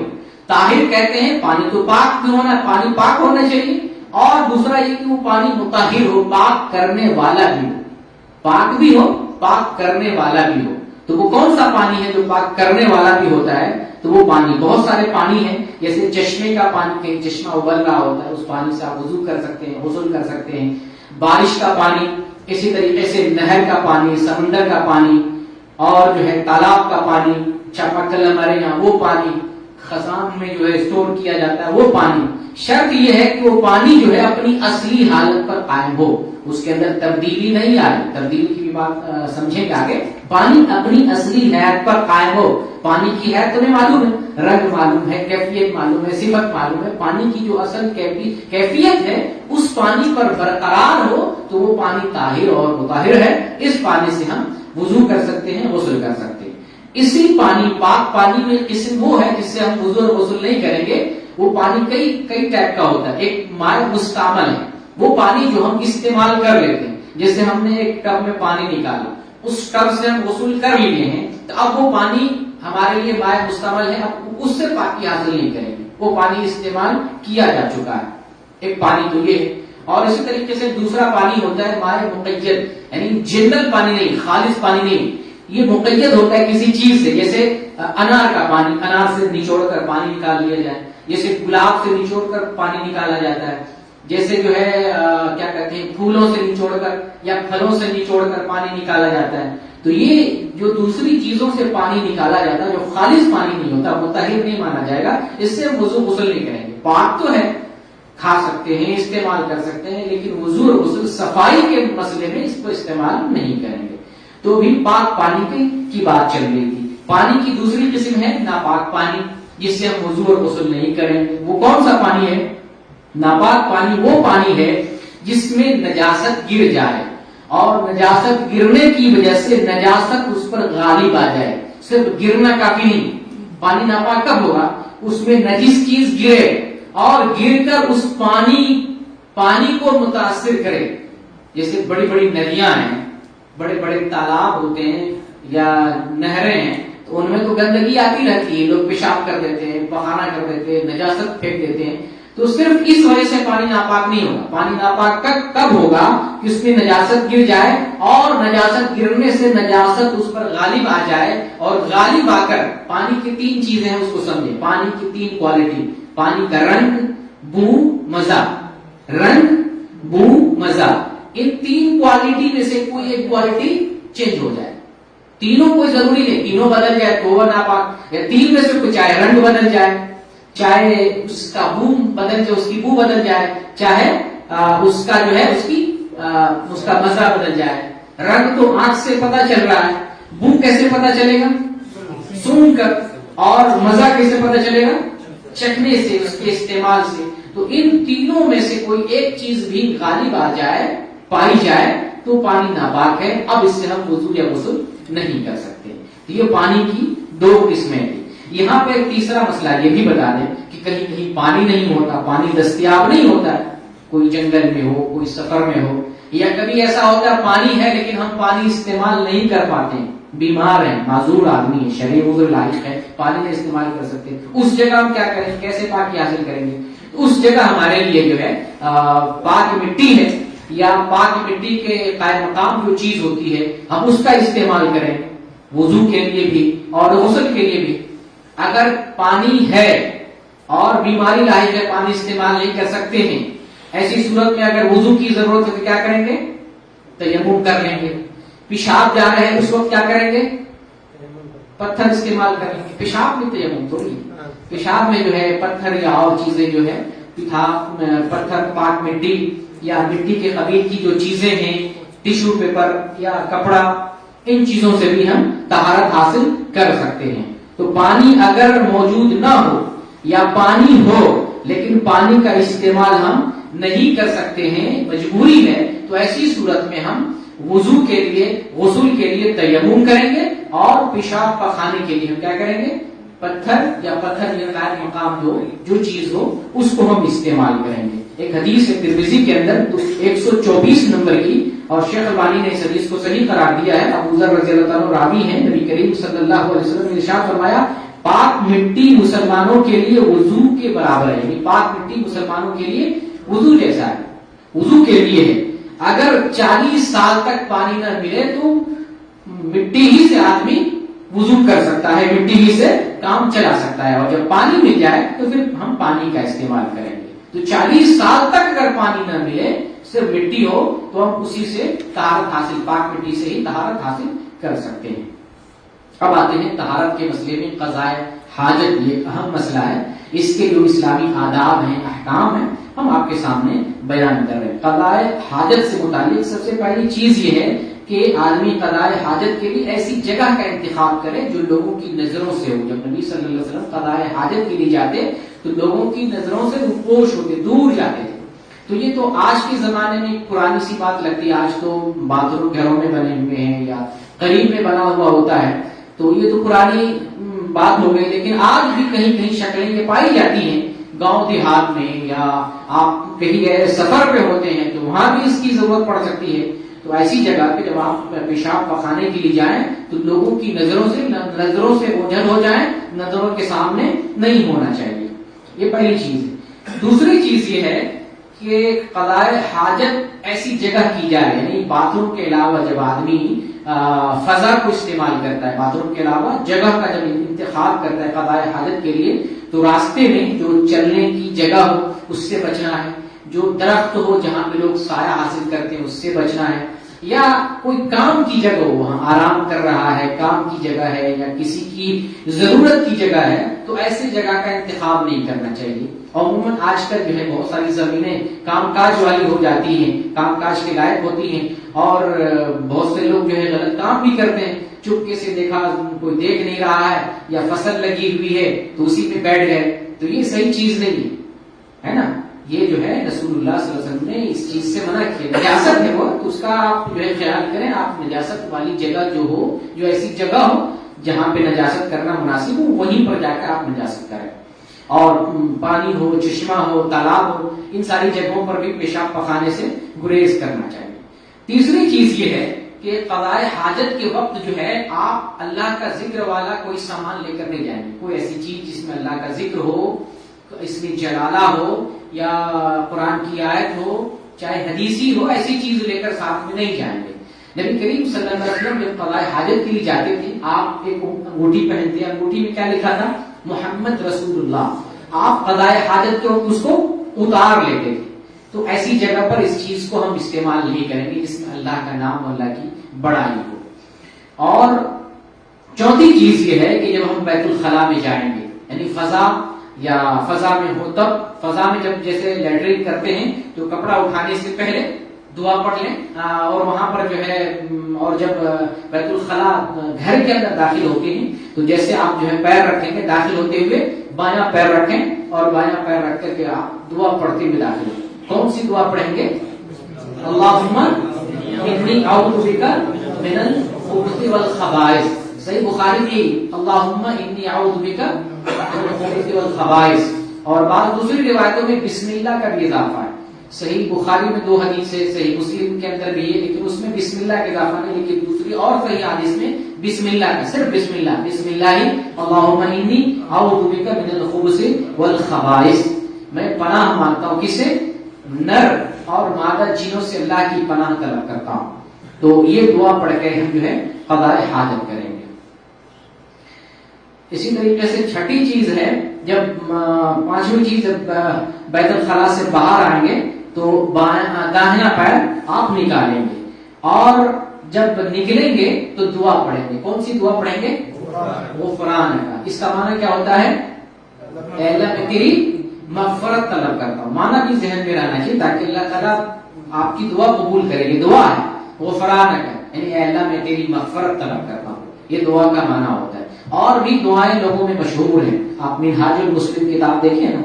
طاہر کہتے ہیں پانی تو پاک بھی ہونا، پانی پاک ہونا چاہیے، اور دوسرا یہ کہ وہ پانی مطہر ہو، پاک کرنے والا بھی ہو، پاک بھی ہو پاک کرنے والا بھی ہو۔ تو وہ کون سا پانی ہے جو پاک کرنے والا بھی ہوتا ہے؟ تو وہ پانی، بہت سارے پانی ہیں، جیسے چشمے کا پانی، کہیں چشمہ ابل رہا ہوتا ہے، اس پانی سے آپ وضو کر سکتے ہیں، غسل کر سکتے ہیں۔ بارش کا پانی، اسی طریقے سے نہر کا پانی، سمندر کا پانی، اور جو ہے تالاب کا پانی، چاپاکل ہمارے یہاں وہ پانی، خزان میں جو ہے اسٹور کیا جاتا ہے وہ پانی۔ شرط یہ ہے کہ وہ پانی جو ہے اپنی اصلی حالت پر قائم ہو، اس کے اندر تبدیلی نہیں آئے۔ تبدیلی کی بھی بات سمجھیں گے آگے۔ پانی اپنی اصلی حیت پر قائم ہو۔ پانی کی حیت تمہیں معلوم ہے، رنگ معلوم ہے، کیفیت معلوم ہے، صفت معلوم ہے۔ پانی کی جو اصل کیفیت ہے اس پانی پر برقرار ہو تو وہ پانی طاہر اور مطہر ہے۔ اس پانی سے ہم وضو کر سکتے ہیں، غسل کر سکتے ہیں۔ اسی پانی، پاک پانی میں قسم وہ ہے جس سے ہم وضو اور غسل نہیں کریں گے۔ وہ پانی کئی ٹائپ کا ہوتا ہے۔ ایک مائع مستعمل ہے، وہ پانی جو ہم استعمال کر لیتے ہیں، جیسے ہم نے ایک ٹب میں پانی نکالا، اس ٹب سے ہم غسل کر لیے ہیں، تو اب وہ پانی ہمارے لیے مائع مستعمل ہے، اب اس سے پاکی حاصل نہیں کریں گے، وہ پانی استعمال کیا جا چکا ہے۔ ایک پانی تو یہ ہے، اور اسی طریقے سے دوسرا پانی ہوتا ہے مائع مقید، یعنی جنرل پانی نہیں، خالص پانی نہیں، یہ مقید ہوتا ہے کسی چیز سے، جیسے انار کا پانی، انار سے نچوڑ کر پانی نکال لیا جائے، جیسے گلاب سے نچوڑ کر پانی نکالا جاتا ہے، جیسے جو ہے کیا کہتے ہیں پھولوں سے نچوڑ کر یا پھلوں سے نچوڑ کر پانی نکالا جاتا ہے۔ تو یہ جو دوسری چیزوں سے پانی نکالا جاتا ہے، جو خالص پانی نہیں ہوتا، مطہر نہیں مانا جائے گا، اس سے وضو غسل نہیں کریں گے۔ پاک تو ہے، کھا سکتے ہیں، استعمال کر سکتے ہیں، لیکن وضو اور غسل صفائی کے مسئلے میں اس کو استعمال نہیں کریں گے۔ تو بھی پاک پانی کی بات چل رہی تھی۔ پانی کی دوسری قسم ہے ناپاک پانی، جس سے ہم وضو اور غسل نہیں کریں گے۔ وہ کون سا پانی ہے؟ ناپاک پانی وہ پانی ہے جس میں نجاست گر جائے، اور نجاست گرنے کی وجہ سے نجاست اس پر غالب آ جائے۔ صرف گرنا کافی نہیں، پانی ناپاک کب ہوگا؟ اس میں نجس چیز گرے اور گر کر اس پانی کو متاثر کرے۔ جیسے بڑی بڑی ندیاں ہیں، بڑے بڑے تالاب ہوتے ہیں یا نہریں ہیں، تو ان میں تو گندگی آتی رہتی ہے، لوگ پیشاب کر دیتے ہیں، پخانہ کر دیتے ہیں، نجاست پھینک دیتے ہیں۔ تو صرف اس وجہ سے پانی ناپاک نہیں ہوگا۔ پانی ناپاک کب ہوگا؟ کہ اس میں نجاست گر جائے، اور نجاست گرنے سے نجاست اس پر غالب آ جائے، اور غالب آ کر پانی کی تین چیزیں ہیں، اس کو سمجھیں، پانی کی تین کوالٹی، پانی کا رنگ، بو، مزہ۔ رنگ، بو، مزہ، ان تین کوالٹی میں سے کوئی ایک کوالٹی چینج ہو جائے۔ تینوں کوئی ضروری نہیں، تینوں بدل جائے تو وہ ناپاک، یا تین میں سے کوئی، چاہے رنگ بدل جائے، چاہے اس کا بو بدل جائے، اس کی بو بدل جائے، چاہے اس کا جو ہے اس کا مزہ بدل جائے۔ رنگ تو آنکھ سے پتہ چل رہا ہے، بو کیسے پتہ چلے گا؟ سونگھ کر، اور مزہ کیسے پتہ چلے گا؟ چکھنے سے، اس کے استعمال سے۔ تو ان تینوں میں سے کوئی ایک چیز بھی غالب آ جائے، پائی جائے، تو پانی ناپاک ہے، اب اس سے ہم وضو یا غسل نہیں کر سکتے۔ یہ پانی کی دو قسمیں تھی۔ یہاں پہ ایک تیسرا مسئلہ یہ بھی بتا دیں کہ کہیں کہیں پانی نہیں ہوتا، پانی دستیاب نہیں ہوتا ہے، کوئی جنگل میں ہو، کوئی سفر میں ہو، یا کبھی ایسا ہوتا ہے پانی ہے لیکن ہم پانی استعمال نہیں کر پاتے ہیں، بیمار ہیں، معذور آدمی ہے، شرعی عذر لائق ہے، پانی نہیں استعمال کر سکتے، اس جگہ ہم کیا کریں، کیسے پاکی حاصل کریں گے؟ اس جگہ ہمارے لیے جو ہے پاک مٹی ہے، یا پاک مٹی کے قائم مقام جو چیز ہوتی ہے ہم اس کا استعمال کریں وضو کے لیے بھی اور غسل کے لیے بھی. اگر پانی ہے اور بیماری لاحق ہے, پانی استعمال نہیں کر سکتے ہیں, ایسی صورت میں اگر وضو کی ضرورت ہے تو کیا کریں گے؟ تیمم کر لیں گے. پیشاب جا رہے ہیں اس وقت کیا کریں گے؟ پتھر استعمال کریں گے. پیشاب میں تیمم تو نہیں, پیشاب میں جو ہے پتھر یا اور چیزیں جو ہے پتھر, پاک مٹی یا مٹی کے قبیل کی جو چیزیں ہیں, ٹیشو پیپر یا کپڑا, ان چیزوں سے بھی ہم طہارت حاصل کر سکتے ہیں. تو پانی اگر موجود نہ ہو یا پانی ہو لیکن پانی کا استعمال ہم نہیں کر سکتے ہیں, مجبوری ہے, تو ایسی صورت میں ہم وضو کے لیے غسل کے لیے تیمم کریں گے اور پیشاب پخانے کے لیے ہم کیا کریں گے؟ پتھر یا قائم مقام جو چیز ہو اس کو ہم استعمال کریں گے. ایک حدیث ہے ترمذی کے اندر 124 نمبر کی, اور شیخ البانی نے اس حدیث کو صحیح قرار دیا ہے. ابو ذر رضی اللہ عنہ راوی ہیں, نبی کریم صلی اللہ علیہ وسلم نے ارشاد فرمایا پاک مٹی مسلمانوں کے لیے وضو کے برابر ہے. یعنی پاک مٹی مسلمانوں کے لیے وضو جیسا ہے, وضو کے لیے ہے. اگر 40 سال تک پانی نہ ملے تو مٹی ہی سے آدمی وضو کر سکتا ہے, مٹی ہی سے کام چلا سکتا ہے, اور جب پانی مل جائے تو پھر ہم پانی کا استعمال کریں گے. تو 40 سال تک اگر پانی نہ ملے, صرف مٹی ہو, تو ہم اسی سے طہارت حاصل, پاک مٹی سے ہی طہارت حاصل کر سکتے ہیں. اب آتے ہیں طہارت کے مسئلے میں. قضاء حاجت یہ اہم مسئلہ ہے, اس کے جو اسلامی آداب ہیں, احکام ہیں, ہم آپ کے سامنے بیان کر رہے ہیں. قضاء حاجت سے متعلق سب سے پہلی چیز یہ ہے کہ آدمی قضاء حاجت کے لیے ایسی جگہ کا انتخاب کرے جو لوگوں کی نظروں سے ہو. جب نبی صلی اللہ علیہ وسلم قضاء حاجت کے لیے جاتے تو لوگوں کی نظروں سے روپوش ہوتے, دور جاتے تھے. تو یہ تو آج کے زمانے میں پرانی سی بات لگتی ہے, آج تو باتھ روم گھروں میں بنے ہوئے ہیں یا قریب میں بنا ہوا ہوتا ہے, تو یہ تو پرانی بات ہو گئی. لیکن آج بھی کہیں کہیں شکلیں یہ پائی جاتی ہیں گاؤں دیہات میں, یا آپ کہیں سفر پہ ہوتے ہیں تو وہاں بھی اس کی ضرورت پڑ سکتی ہے. تو ایسی جگہ پہ جب آپ پیشاب پخانے کے لیے جائیں تو لوگوں کی نظروں سے اوجھل ہو جائیں, نظروں کے سامنے نہیں ہونا چاہیے. یہ پہلی چیز ہے. دوسری چیز یہ ہے کہ قضاء حاجت ایسی جگہ کی جائے, یعنی باتھ روم کے علاوہ جب آدمی فضا کو استعمال کرتا ہے, باتھ روم کے علاوہ جگہ کا جب انتخاب کرتا ہے قضاء حاجت کے لیے, تو راستے میں جو چلنے کی جگہ ہو اس سے بچنا ہے, جو درخت ہو جہاں پہ لوگ سایہ حاصل کرتے ہیں اس سے بچنا ہے, یا کوئی کام کی جگہ ہو, وہاں آرام کر رہا ہے, کام کی جگہ ہے یا کسی کی ضرورت کی جگہ ہے, تو ایسی جگہ کا انتخاب نہیں کرنا چاہیے. عموماً آج کل جو ہے بہت ساری زمینیں کام کاج والی ہو جاتی ہیں, کام کاج کے لائق ہوتی ہیں, اور بہت سے لوگ جو ہے غلط کام بھی کرتے ہیں. چپکے سے دیکھا, کوئی دیکھ نہیں رہا ہے, یا فصل لگی ہوئی ہے تو اسی پہ بیٹھ گئے, تو یہ صحیح چیز نہیں ہے نا. یہ جو ہے رسول اللہ صلی اللہ علیہ وسلم نے اس چیز سے منع کیا. نجاست ہے وہ, تو اس کا آپ جو ہے خیال کریں. آپ نجاست والی جگہ جو ہو, جو ایسی جگہ ہو جہاں پہ نجاست کرنا مناسب ہو, وہیں پر جا کر آپ نجاست کریں. اور پانی ہو, چشمہ ہو, تالاب ہو, ان ساری جگہوں پر بھی پیشاب پخانے سے گریز کرنا چاہیے. تیسری چیز یہ ہے کہ قضاء حاجت کے وقت جو ہے آپ اللہ کا ذکر والا کوئی سامان لے کر نہیں جائیں گے. کوئی ایسی چیز جس میں اللہ کا ذکر ہو, اس میں جلالہ ہو, یا قرآن کی آیت ہو, چاہے حدیثی ہو, ایسی چیز لے کر ساتھ میں نہیں جائیں گے. نبی کریم صلی اللہ علیہ وسلم جب قضاء حاجت کے لیے جاتے تھے, آپ ایک انگوٹھی پہنتے, انگوٹھی میں کیا لکھا تھا؟ محمد رسول اللہ. آپ قضاء حاجت کے وقت اس کو اتار لیتے تھے. تو ایسی جگہ پر اس چیز کو ہم استعمال نہیں کریں گے جس میں اللہ کا نام اور اللہ کی بڑائی ہو. اور چوتھی چیز یہ ہے کہ جب ہم بیت الخلاء میں جائیں گے, یعنی فضا میں ہو, تب فضا میں جب جیسے لیٹرین کرتے ہیں تو کپڑا اٹھانے سے پہلے دعا پڑھ لیں, اور وہاں پر جو ہے, اور جب بیت الخلاء گھر کے اندر داخل ہوتے ہیں تو جیسے آپ جو ہے پیر رکھیں گے, داخل ہوتے ہوئے بایاں پیر رکھیں, اور بایاں پیر رکھ کر کے آپ دعا پڑھتے ہوئے داخل ہوں. کون سی دعا پڑھیں گے؟ اللہم انی اعوذ بک من الخبث والخبائث. صحیح بخاری میں اللہم انی اعوذ بک من الخبث والخبائث. اور بعض دوسری روایتوں میں بسم اللہ کا بھی اضافہ ہے. صحیح بخاری میں 2 حدیث ہے, صحیح مسلم کے اندر بھی ہے, لیکن اس میں بسم اللہ کا اضافہ نہیں, لیکن دوسری اور صحیح حدیث میں بسم اللہ کا, صرف بسم اللہ اللہم انی اعوذ بک من الخبث والخبائث. میں پناہ مانگتا ہوں کسے؟ نر اور مادہ جنوں سے اللہ کی پناہ طلب کرتا ہوں. تو یہ دعا پڑھ کے ہم جو ہے قضاء حاجت کریں گے. اسی طریقے سے چھٹی چیز ہے، جب پانچویں چیز جب بیت الخلاء سے باہر آئیں گے تو داہنا پیر آپ نکالیں گے، اور جب نکلیں گے تو دعا پڑھیں گے. کون سی دعا پڑھیں گے؟ غفران کا. اس کا معنی کیا ہوتا ہے؟ اے اللہ میں تیری مغفرت طلب کرتا ہوں. معنی بھی ذہن میں رہنا چاہیے تاکہ اللہ تعالیٰ آپ کی دعا قبول کرے. یہ دعا ہے غفران کا، یعنی اے اللہ میں تیری مغفرت طلب کرتا ہوں. یہ دعا کا معنی ہوتا ہے. اور بھی دعائیں لوگوں میں مشہور ہیں. آپ منہاج المسلم کتاب دیکھیں نا،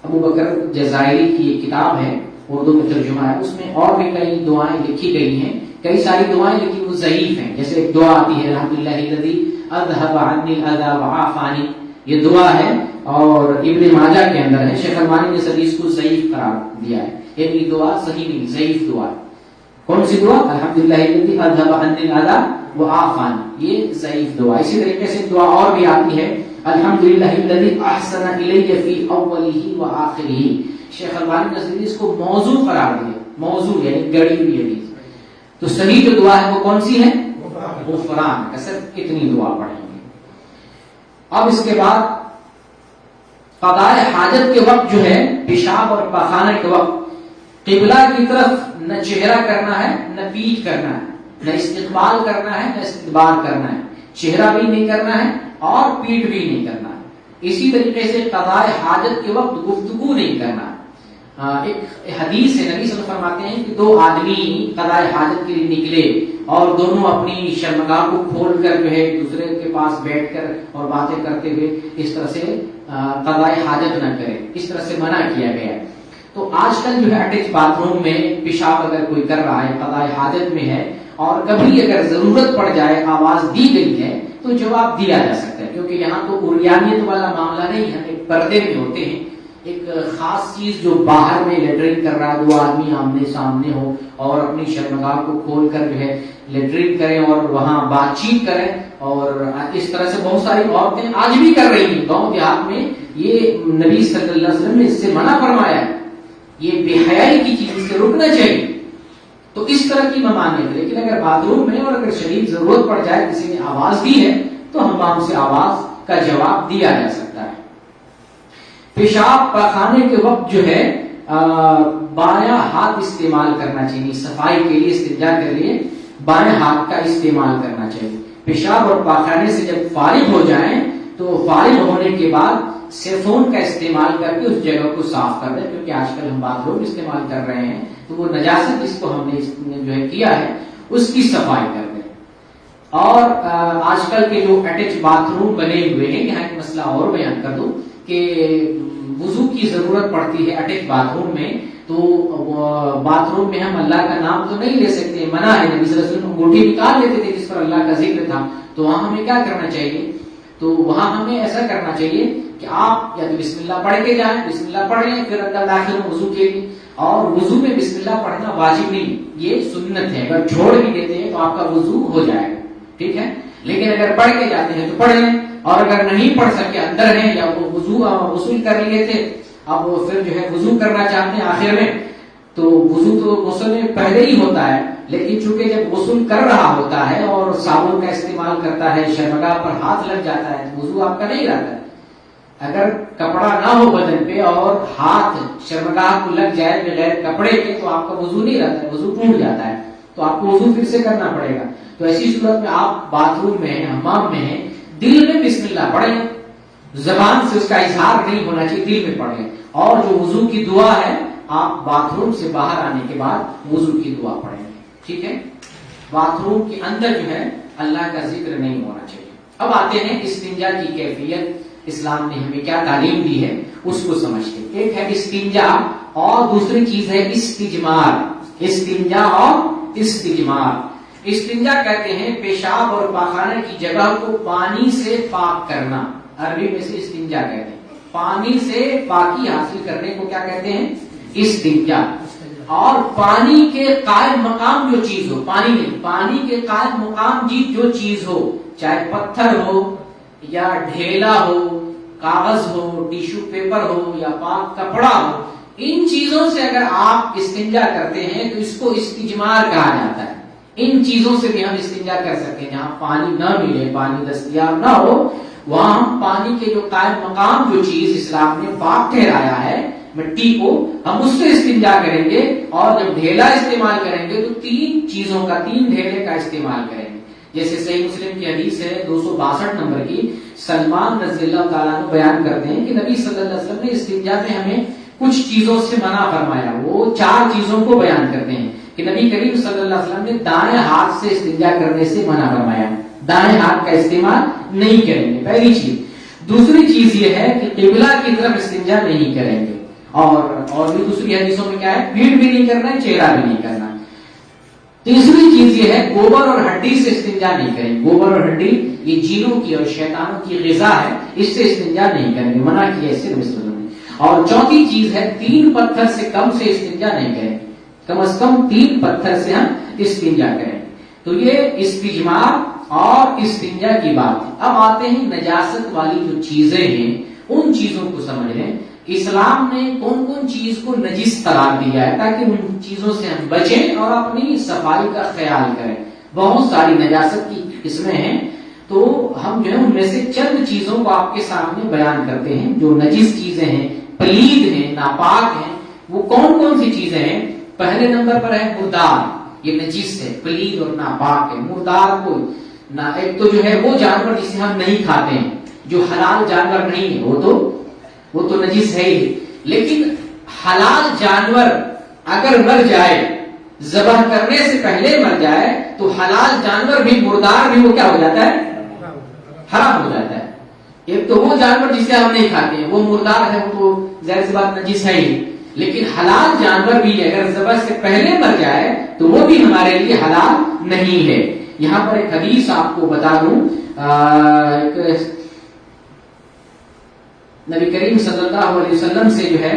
ابو بکر جزائری کی ایک کتاب ہے، اردو میں ترجمہ ہے. اس میں اور بھی کئی دعائیں لکھی گئی ہیں. کئی ساری دعائیں لیکن وہ ضعیف ہیں. جیسے ایک دعا آتی ہے الحمدللہ الذی اذهب عنی الاذى وعافانی، یہ دعا ہے اور ابن ماجہ کے اندر ہے. شیخ البانی نے اس حدیث کو ضعیف قرار دیا ہے. یہ دعا صحیح نہیں، ضعیف دعا ہے. کون سی دعا؟ الحمدللہ الذی اذهب عنی الاذى وعافانی، یہ ضعیف دعا. اسی طریقے سے دعا اور بھی آتی ہے الحمدللہ الذی احسن الی فی اولہ وآخرہ. شیخ البانی نے اس حدیث کو موضوع قرار دیا. موضوع یعنی گڑی ہوئی حدیث. تو صحیح جو دعا ہے وہ کون سی ہے؟ غفران کا. صرف اتنی دعا پڑھیں گے. اب اس کے بعد قضاء حاجت کے وقت جو ہے، پیشاب اور پاخانہ کے وقت قبلہ کی طرف نہ چہرہ کرنا ہے نہ پیٹھ کرنا ہے، نہ استقبال کرنا ہے نہ استدبار کرنا ہے. چہرہ بھی نہیں کرنا ہے اور پیٹھ بھی نہیں کرنا ہے. اسی طریقے سے قضاء حاجت کے وقت گفتگو نہیں کرنا ہے. ایک حدیث ہے، نبی صلی اللہ علیہ وسلم فرماتے ہیں کہ دو آدمی قضاء حاجت کے لیے نکلے اور دونوں اپنی شرمگاہ کو کھول کر جو ہے ایک دوسرے کے پاس بیٹھ کر اور باتیں کرتے ہوئے اس طرح سے قضاء حاجت نہ کرے، اس طرح سے منع کیا گیا ہے. تو آج کل جو ہے اٹیچ باتھ روم میں پیشاب اگر کوئی کر رہا ہے، قضاء حاجت میں ہے، اور کبھی اگر ضرورت پڑ جائے آواز دی گئی ہے تو جواب دیا جا سکتا ہے. کیونکہ یہاں تو عریانیت والا معاملہ نہیں ہے، ایک پردے میں ہوتے ہیں. ایک خاص چیز جو باہر میں لیٹرین کر رہا ہے، دو آدمی آمنے سامنے ہو اور اپنی شرمگاہ کو کھول کر جو ہے لیٹرین کریں اور وہاں بات چیت کریں. اور اس طرح سے بہت ساری عورتیں آج بھی کر رہی ہیں گاؤں دیہات میں. یہ نبی صلی اللہ علیہ وسلم نے اس سے منع فرمایا ہے. یہ بے حیائی کی چیز سے رکنا چاہیے. تو اس طرح کی ممانعت. لیکن اگر باتھ روم میں اور اگر شدید ضرورت پڑ جائے، کسی نے آواز دی ہے تو حمام سے آواز کا جواب دیا جا سکتا ہے. پیشاب پاخانے کے وقت جو ہے بایاں ہاتھ استعمال کرنا چاہیے. صفائی کے لیے، استنجا کے لیے بائیں ہاتھ کا استعمال کرنا چاہیے. پیشاب اور پاخانے سے جب فارغ ہو جائیں تو فارغ ہونے کے بعد سیفون کا استعمال کر کے اس جگہ کو صاف کر دیں. کیونکہ آج کل ہم باتھ روم استعمال کر رہے ہیں تو وہ نجاست جس کو ہم نے جو ہے کیا ہے اس کی صفائی کر دیں. اور آج کل کے جو اٹیچ باتھ روم بنے ہوئے ہیں، یہاں ایک مسئلہ اور بیان کر دوں کہ وضو کی ضرورت پڑتی ہے اٹیچ باتھ روم میں. تو باتھ روم میں ہم اللہ کا نام تو نہیں لے سکتے، منع ہے. نبی صلی اللہ علیہ وسلم انگوٹھی نکال لیتے تھے جس پر اللہ کا ذکر تھا. تو وہاں ہمیں کیا کرنا چاہیے؟ تو وہاں ہمیں ایسا کرنا چاہیے کہ آپ یا تو بسم اللہ پڑھ کے جائیں، بسم اللہ پڑھ لیں، پھر اندر داخل ہو وضو کے لیے. اور وضو میں بسم اللہ پڑھنا واجب نہیں، یہ سنت ہے. اگر چھوڑ بھی دیتے ہیں تو آپ کا وضو ہو جائے گا، ٹھیک ہے. لیکن اگر پڑھ کے جاتے ہیں تو پڑھ لیں، اور اگر نہیں پڑھ سکے اندر ہیں یا وہ وضو غسل کر لیے تھے، اب وہ پھر جو ہے وضو کرنا چاہتے ہیں آخر میں، تو وضو تو غسل میں پہلے ہی ہوتا ہے. لیکن چونکہ جب غسل کر رہا ہوتا ہے اور صابن کا استعمال کرتا ہے، شرمگاہ پر ہاتھ لگ جاتا ہے تو وضو آپ کا نہیں رہتا ہے. اگر کپڑا نہ ہو بدن پہ اور ہاتھ شرمگاہ کو لگ جائے بغیر کپڑے کے تو آپ کا وضو نہیں رہتا ہے، وضو ٹوٹ جاتا ہے. تو آپ کو وضو پھر سے کرنا پڑے گا. تو ایسی صورت میں آپ باتھ روم میں ہیں، حمام میں ہیں، دل میں بسم اللہ پڑھیں. زبان سے اس کا اظہار نہیں ہونا چاہیے، دل میں پڑھیں. اور جو وضو کی دعا ہے آپ باتھ روم سے باہر آنے کے بعد وضو کی دعا پڑھیں، ٹھیک ہے. باتھ روم کے اندر جو ہے اللہ کا ذکر نہیں ہونا چاہیے. اب آتے ہیں استنجا کی کیفیت. اسلام نے ہمیں کیا تعلیم دی ہے اس کو سمجھتے. ایک ہے استنجا اور دوسری چیز ہے استجمار. استنجا اور استجمار. استنجا کہتے ہیں پیشاب اور پاخانہ کی جگہ کو پانی سے پاک کرنا. عربی میں سے استنجا کہتے ہیں. پانی سے پاکی حاصل کرنے کو کیا کہتے ہیں؟ استنجا. اور پانی کے قائم مقام جو چیز ہو، پانی نہیں، پانی کے قائم مقام جو چیز ہو، چاہے پتھر ہو یا ڈھیلا ہو، کاغذ ہو، ٹیشو پیپر ہو یا پاک کپڑا ہو، ان چیزوں سے اگر آپ استنجا کرتے ہیں تو اس کو استجمار کہا جاتا ہے. ان چیزوں سے بھی ہم استنجا کر سکتے ہیں. جہاں پانی نہ ملے، پانی دستیاب نہ ہو، وہاں ہم پانی کے جو قائم مقام جو چیز اسلام نے پاک ٹھہرایا ہے مٹی کو، ہم اس سے استنجا کریں گے. اور جب ڈھیلا استعمال کریں گے تو 3 چیزوں کا، 3 ڈھیلے کا استعمال کریں گے. جیسے صحیح مسلم کی حدیث ہے 262 نمبر کی، سلمان رضی اللہ تعالیٰ عنہ بیان کرتے ہیں کہ نبی صلی اللہ علیہ وسلم نے استنجا میں ہمیں کچھ چیزوں سے منع فرمایا. وہ 4 چیزوں کو بیان کرتے ہیں کہ نبی کریم صلی اللہ علیہ وسلم نے دائیں ہاتھ سے استنجا کرنے سے منع فرمایا. دائیں ہاتھ کا استعمال نہیں کریں گے، پہلی چیز. دوسری چیز یہ ہے کہ قبلہ کی طرف استنجا نہیں کریں گے. اور بھی دوسری حدیثوں میں کیا ہے، پیٹ بھی نہیں کرنا ہے، چہرہ بھی نہیں کرنا. تیسری چیز یہ ہے گوبر اور ہڈی سے استنجا نہیں کریں. گوبر اور ہڈی یہ جینوں کی اور شیطانوں کی غذا ہے، اس سے استنجا نہیں کریں گے، منع کیا اس سے مسلم نے. اور چوتھی چیز ہے 3 پتھر سے کم سے استنجا نہیں کریں. کم از کم 3 پتھر سے ہم استنجا کریں. تو یہ استجمار اور استنجا کی بات ہے. اب آتے ہیں نجاست والی جو چیزیں ہیں ان چیزوں کو سمجھ لیں. اسلام نے کون کون چیز کو نجس قرار دیا ہے تاکہ ان چیزوں سے ہم بچیں اور اپنی صفائی کا خیال کریں. بہت ساری نجاست کی قسمیں ہیں، تو ہم جو ہے ان میں سے چند چیزوں کو آپ کے سامنے بیان کرتے ہیں. جو نجس چیزیں ہیں، پلید ہیں، ناپاک ہیں، وہ کون کون سی چیزیں ہیں. پہلے نمبر پر ہے مردار. یہ نجس ہے، پلید اور ناپاک ہے. مردار کو ایک تو جو ہے وہ جانور جسے ہم نہیں کھاتے ہیں، جو حلال جانور نہیں ہے، وہ تو نجس ہے ہی. لیکن حلال جانور اگر مر جائے، ذبح کرنے سے پہلے مر جائے، تو حلال جانور بھی، مردار بھی، وہ کیا ہو جاتا ہے، حرام ہو جاتا ہے. ایک تو وہ جانور جسے ہم نہیں کھاتے ہیں وہ مردار ہے، وہ تو ظاہر سی بات نجس ہے ہی. لیکن حلال جانور بھی اگر ذبح سے پہلے مر جائے تو وہ بھی ہمارے لیے حلال نہیں ہے. یہاں پر ایک حدیث آپ کو بتا دوں. نبی کریم صلی اللہ علیہ وسلم سے جو ہے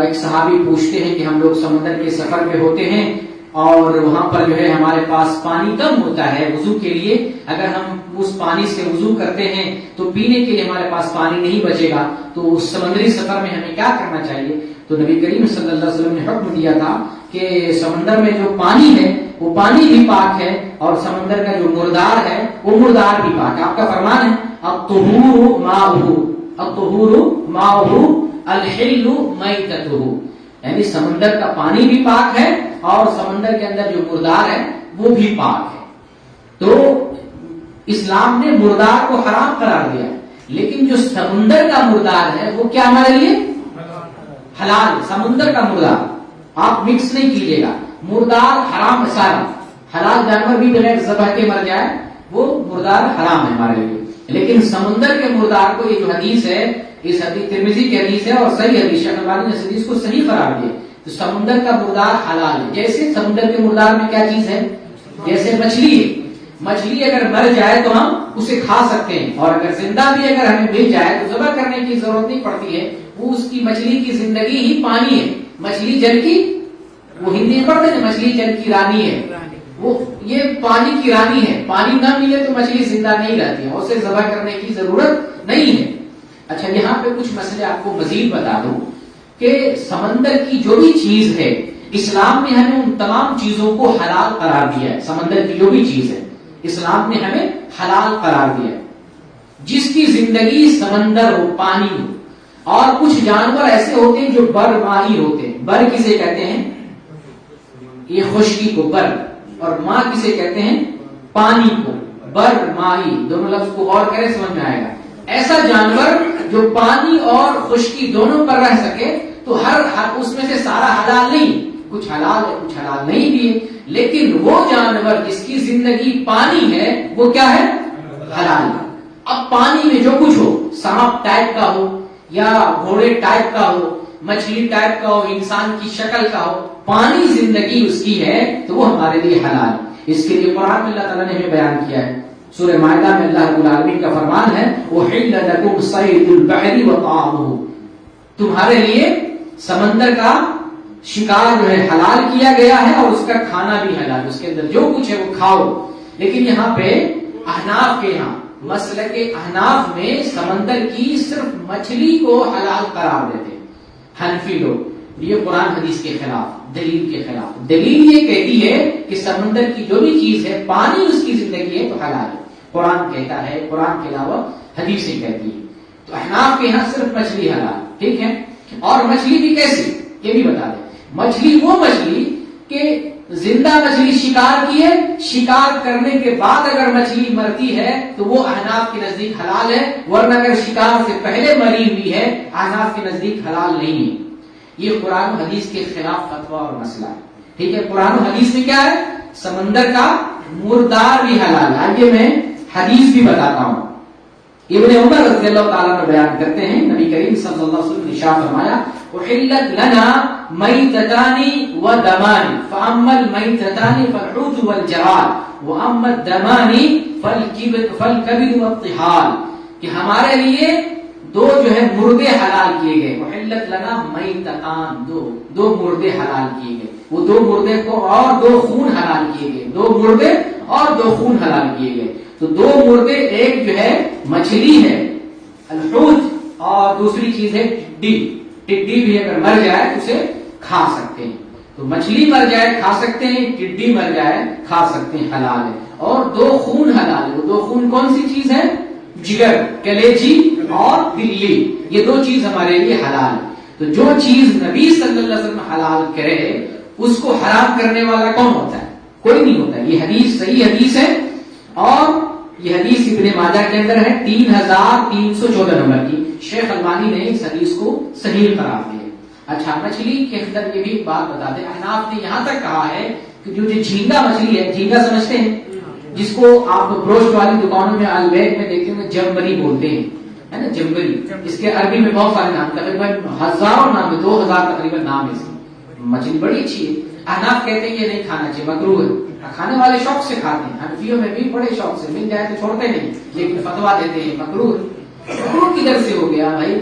ایک صحابی پوچھتے ہیں کہ ہم لوگ سمندر کے سفر پہ ہوتے ہیں اور وہاں پر جو ہے ہمارے پاس پانی کم ہوتا ہے وضو کے لیے. اگر ہم اس پانی سے وضو کرتے ہیں تو پینے کے لیے ہمارے پاس پانی نہیں بچے گا، تو اس سمندری سفر میں ہمیں کیا کرنا چاہیے. تو نبی کریم صلی اللہ علیہ وسلم نے حکم دیا تھا کہ سمندر میں جو پانی ہے وہ پانی بھی پاک ہے، اور سمندر کا جو مردار ہے وہ مردار بھی پاک ہے. آپ کا فرمان ہے الطہور ماؤہ، الطہور ماؤہ الحل میتتہ، یعنی سمندر کا پانی بھی پاک ہے اور سمندر کے اندر جو مردار ہے وہ بھی پاک ہے. تو اسلام نے مردار کو حرام قرار دیا، لیکن جو سمندر کا مردار ہے وہ کیا ہمارے لیے حلال. سمندر کا مردار آپ مکس نہیں کیجیے گا. مردار حرام ہے سارا. حلال جانور بھی بغیر ذبح کے مر جائے وہ مردار حرام ہے ہمارے لیے. لیکن سمندر کے مردار کو، یہ جو حدیث ہے، اس حدیث ترمذی کی حدیث ہے اور صحیح حدیث، شیخ البانی نے اس حدیث کو صحیح قرار دیا. تو سمندر کا مردار حلال ہے. جیسے سمندر کے مردار میں کیا چیز ہے، جیسے مچھلی ہے. مچھلی اگر مر جائے تو ہم اسے کھا سکتے ہیں، اور اگر زندہ بھی اگر ہمیں مل جائے تو ذبح کرنے کی ضرورت نہیں پڑتی ہے. وہ اس کی مچھلی کی زندگی ہی پانی ہے. مچھلی جل کی، وہ ہندی میں پڑھتے ہیں مچھلی جل کی رانی ہے، وہ یہ پانی کی رانی ہے. پانی نہ ملے تو مچھلی زندہ نہیں رہتی ہے، اسے ذبح کرنے کی ضرورت نہیں ہے. اچھا، یہاں پہ کچھ مسئلے آپ کو مزید بتا دوں کہ سمندر کی جو بھی چیز ہے، اسلام نے ہمیں ان تمام چیزوں کو حلال قرار دیا ہے. سمندر کی جو بھی چیز ہے اسلام نے ہمیں حلال قرار دیا ہے. جس کی زندگی سمندر ہو، پانی ہو. اور کچھ جانور ایسے ہوتے ہیں جو بر ماہی ہوتے ہیں. بر کسے کہتے ہیں، یہ خشکی کو بر، اور ماں کسے کہتے ہیں، پانی کو. بر ماہی دونوں لفظ کو غور کریں سمجھ میں آئے گا. ایسا جانور جو پانی اور خشکی دونوں پر رہ سکے، تو ہر اس میں سے سارا حلال نہیں، کچھ حلال ہے کچھ حلال نہیں بھی ہے. لیکن وہ جانور جس کی زندگی پانی ہے وہ کیا ہے، حلال. اب پانی میں جو کچھ ہو، سانپ ٹائپ کا ہو یا گھوڑے ٹائپ کا ہو، مچھلی ٹائپ کا ہو، انسان کی شکل کا ہو، پانی زندگی اس کی ہے تو وہ ہمارے لیے حلال. اس کے لیے قرآن میں اللہ تعالیٰ نے ہمیں بیان کیا ہے. سورہ مائدہ میں اللہ رب العالمین کا فرمان ہے احل لکم صید البحر وطعامہ، تمہارے لیے سمندر کا شکار جو ہے حلال کیا گیا ہے اور اس کا کھانا بھی حلال. اس کے اندر جو کچھ ہے وہ کھاؤ. لیکن یہاں پہ احناف کے یہاں، مسلک احناف میں سمندر کی صرف مچھلی کو حلال قرار دیتے. حنفی لوگ یہ قرآن حدیث کے خلاف، دلیل کے خلاف۔ دلیل یہ کہتی ہے کہ سمندر کی جو بھی چیز ہے، پانی اس کی زندگی ہے تو حلال ہے، قرآن کہتا ہے، قرآن کے علاوہ حدیثیں کہتی ہے۔ تو احناف کے یہاں صرف مچھلی حلال، ٹھیک ہے۔ اور مچھلی بھی کیسی یہ بھی بتا دیں، مچھلی وہ مچھلی کہ زندہ مچھلی شکار کی ہے، شکار کرنے کے بعد اگر مچھلی مرتی ہے تو وہ احناف کے نزدیک حلال ہے، ورنہ اگر شکار سے پہلے مری ہوئی ہے احناف کے نزدیک حلال نہیں ہے۔ یہ قرآن و حدیث کے خلاف فتویٰ اور مسئلہ ہے، ٹھیک ہے۔ قرآن و حدیث میں کیا ہے؟ سمندر کا مردار بھی حلال ہے۔ آئیے میں حدیث بھی بتاتا ہوں۔ ابن عمر رضی اللہ تعالیٰ نے بیان کرتے ہیں، نبی کریم صلی اللہ علیہ وسلم نے ارشاد فرمایا احلت لنا میتتان ودمان فاما المیتتان فالحوت والجراد واما الدمان فالکبد والطحال، کہ ہمارے لیے دو جو ہے مردے حلال کیے گئے۔ احلت لنا میتتان، دو مردے حلال کیے گئے، وہ دو مردے کو اور دو خون حلال کیے گئے، دو مردے اور دو خون حلال کیے گئے۔ تو دو مردے، ایک جو ہے مچھلی ہے الحوت اور دوسری چیز ہے ٹڈی۔ ٹڈی بھی اگر مر جائے تو اسے کھا سکتے ہیں، تو مچھلی مر جائے کھا سکتے ہیں، ٹڈی مر جائے کھا سکتے ہیں، حلال ہے۔ اور دو خون حلال ہے۔ وہ دو خون کون سی چیز ہے؟ جگر، کلیجی اور دلی، یہ دو چیز ہمارے لیے حلال ہے۔ تو جو چیز نبی صلی اللہ علیہ وسلم حلال کرے اس کو حرام کرنے والا کون ہوتا ہے؟ کوئی نہیں ہوتا۔ یہ حدیث صحیح حدیث ہے، اور یہ حدیث ابن ماجہ کے اندر ہے 3314 نمبر کی۔ شیخ البانی نے اس حدیث کو صحیح قرار دیا۔ اچھا، مچھلی کے اندر یہ بھی بات بتا دیں، احناف نے یہاں تک کہا ہے کہ جو جھینگا مچھلی ہے، جھینگا سمجھتے ہیں جس کو آپ بروسٹ والی دکانوں میں البیگ میں دیکھتے ہیں جمبری بولتے ہیں، ہے نا، جمبری۔ اس کے عربی میں بہت سارے نام، تقریباً ہزاروں نام ہے، 2000 تقریباً نام ہے اس کی۔ مچھلی بڑی اچھی ہے۔ احناف کہتے ہیں یہ نہیں کھانا چاہیے، مکروہ ہے۔ کھانے والے شوق سے کھاتے ہیں، حنفیوں میں بھی بڑے شوق سے، مل جائے تو چھوڑتے نہیں، لیکن فتوا دیتے ہیں مکروہ۔ مکروہ کدھر سے ہو گیا بھائی؟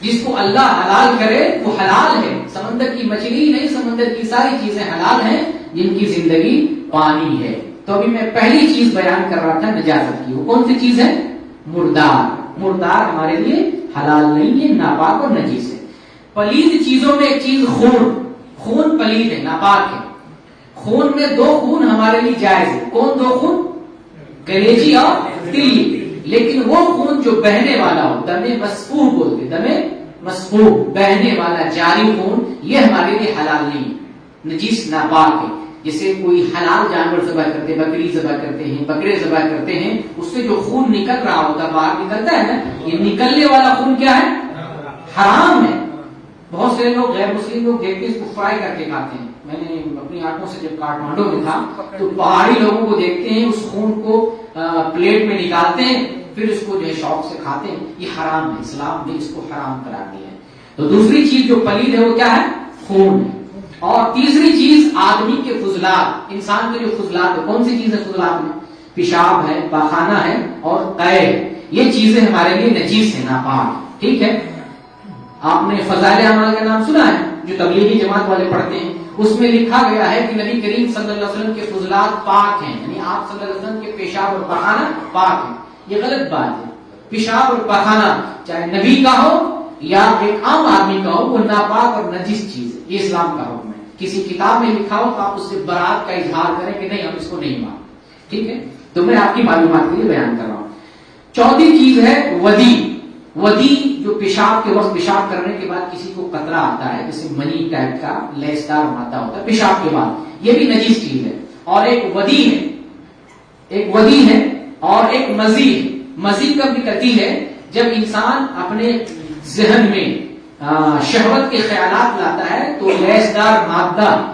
جس کو اللہ حلال کرے وہ حلال ہے۔ سمندر کی مچھلی نہیں، سمندر کی ساری چیزیں حلال ہیں جن کی زندگی پانی ہے۔ تو ابھی میں پہلی چیز بیان کر رہا تھا نجاست کی، وہ کون سی چیز ہے؟ مردار۔ مردار ہمارے لیے حلال نہیں ہے، ناپاک اور نجیس ہے۔ پلید چیزوں میں ایک چیز خون، خون پلید ہے، ناپاک ہے۔ خون میں دو خون ہمارے لیے جائز ہے۔ کون دو خون؟ کلیجی اور دلی۔ لیکن وہ خون جو بہنے والا ہو، دم مسفوح بولتے، دم مسفوح، بہنے والا جاری خون، یہ ہمارے لیے حلال نہیں، نجیس، ناپاک ہے۔ جیسے کوئی حلال جانور ذبح کرتے ہیں، بکری ذبح کرتے ہیں، بکرے ذبح کرتے ہیں، اس سے جو خون نکل رہا ہوتا ہے، باہر نکلتا ہے نا، یہ نکلنے والا خون کیا ہے؟ حرام ہے۔ بہت سے لوگ، غیر مسلم لوگ دیکھتے ہیں اس کو فرائی کر کے کھاتے ہیں۔ میں نے اپنی آنکھوں سے جب کاٹمانڈو میں تھا تو پہاڑی لوگوں کو دیکھتے ہیں اس خون کو پلیٹ میں نکالتے ہیں، پھر اس کو جو ہے شوق سے کھاتے ہیں۔ یہ حرام ہے، اسلام نے اس کو حرام قرار دیا ہے۔ تو دوسری چیز جو پلید ہے وہ کیا ہے؟ خون ہے۔ اور تیسری چیز آدمی کے فضلات، انسان کے جو فضلات ہے، کون سی چیز ہے فضلات میں؟ پیشاب ہے، پاخانہ ہے اور قے ہے۔ یہ چیزیں ہمارے لیے نجیس ہے، ناپاک، ٹھیک ہے۔ آپ نے فضائل اعمال کا نام سنا ہے جو تبلیغی جماعت والے پڑھتے ہیں، اس میں لکھا گیا ہے کہ نبی کریم صلی اللہ علیہ وسلم کے فضلات پاک ہیں، یعنی آپ صلی اللہ علیہ وسلم کے پیشاب اور پاخانہ پاک ہیں۔ یہ غلط بات ہے۔ پیشاب اور پاخانہ چاہے نبی کا ہو یا ایک عام آدمی کا ہو، وہ ناپاک اور نجس چیز ہے، یہ اسلام کا حکم ہے۔ کسی کتاب میں لکھا ہو تو آپ اس سے برات کا اظہار کریں کہ نہیں، ہم اس کو نہیں مانتے، ٹھیک ہے۔ تو میں آپ کی معلومات کے لیے بیان کر رہا ہوں۔ چوتھی چیز ہے ودی۔ ودی جو پیشاب کے وقت، پیشاب کرنے کے بعد کسی کو قطرہ آتا ہے، جیسے منی ٹائپ کا لیسدار مادہ ہوتا ہے پیشاب کے بعد، یہ بھی نجیس چیز ہے۔ اور ایک ودی ہے، ایک ودی ہے اور ایک مزی ہے۔ مزی کب نکلتی ہے؟ جب انسان اپنے ذہن میں شہوت کے خیالات لاتا ہے تو لیسدار مادہ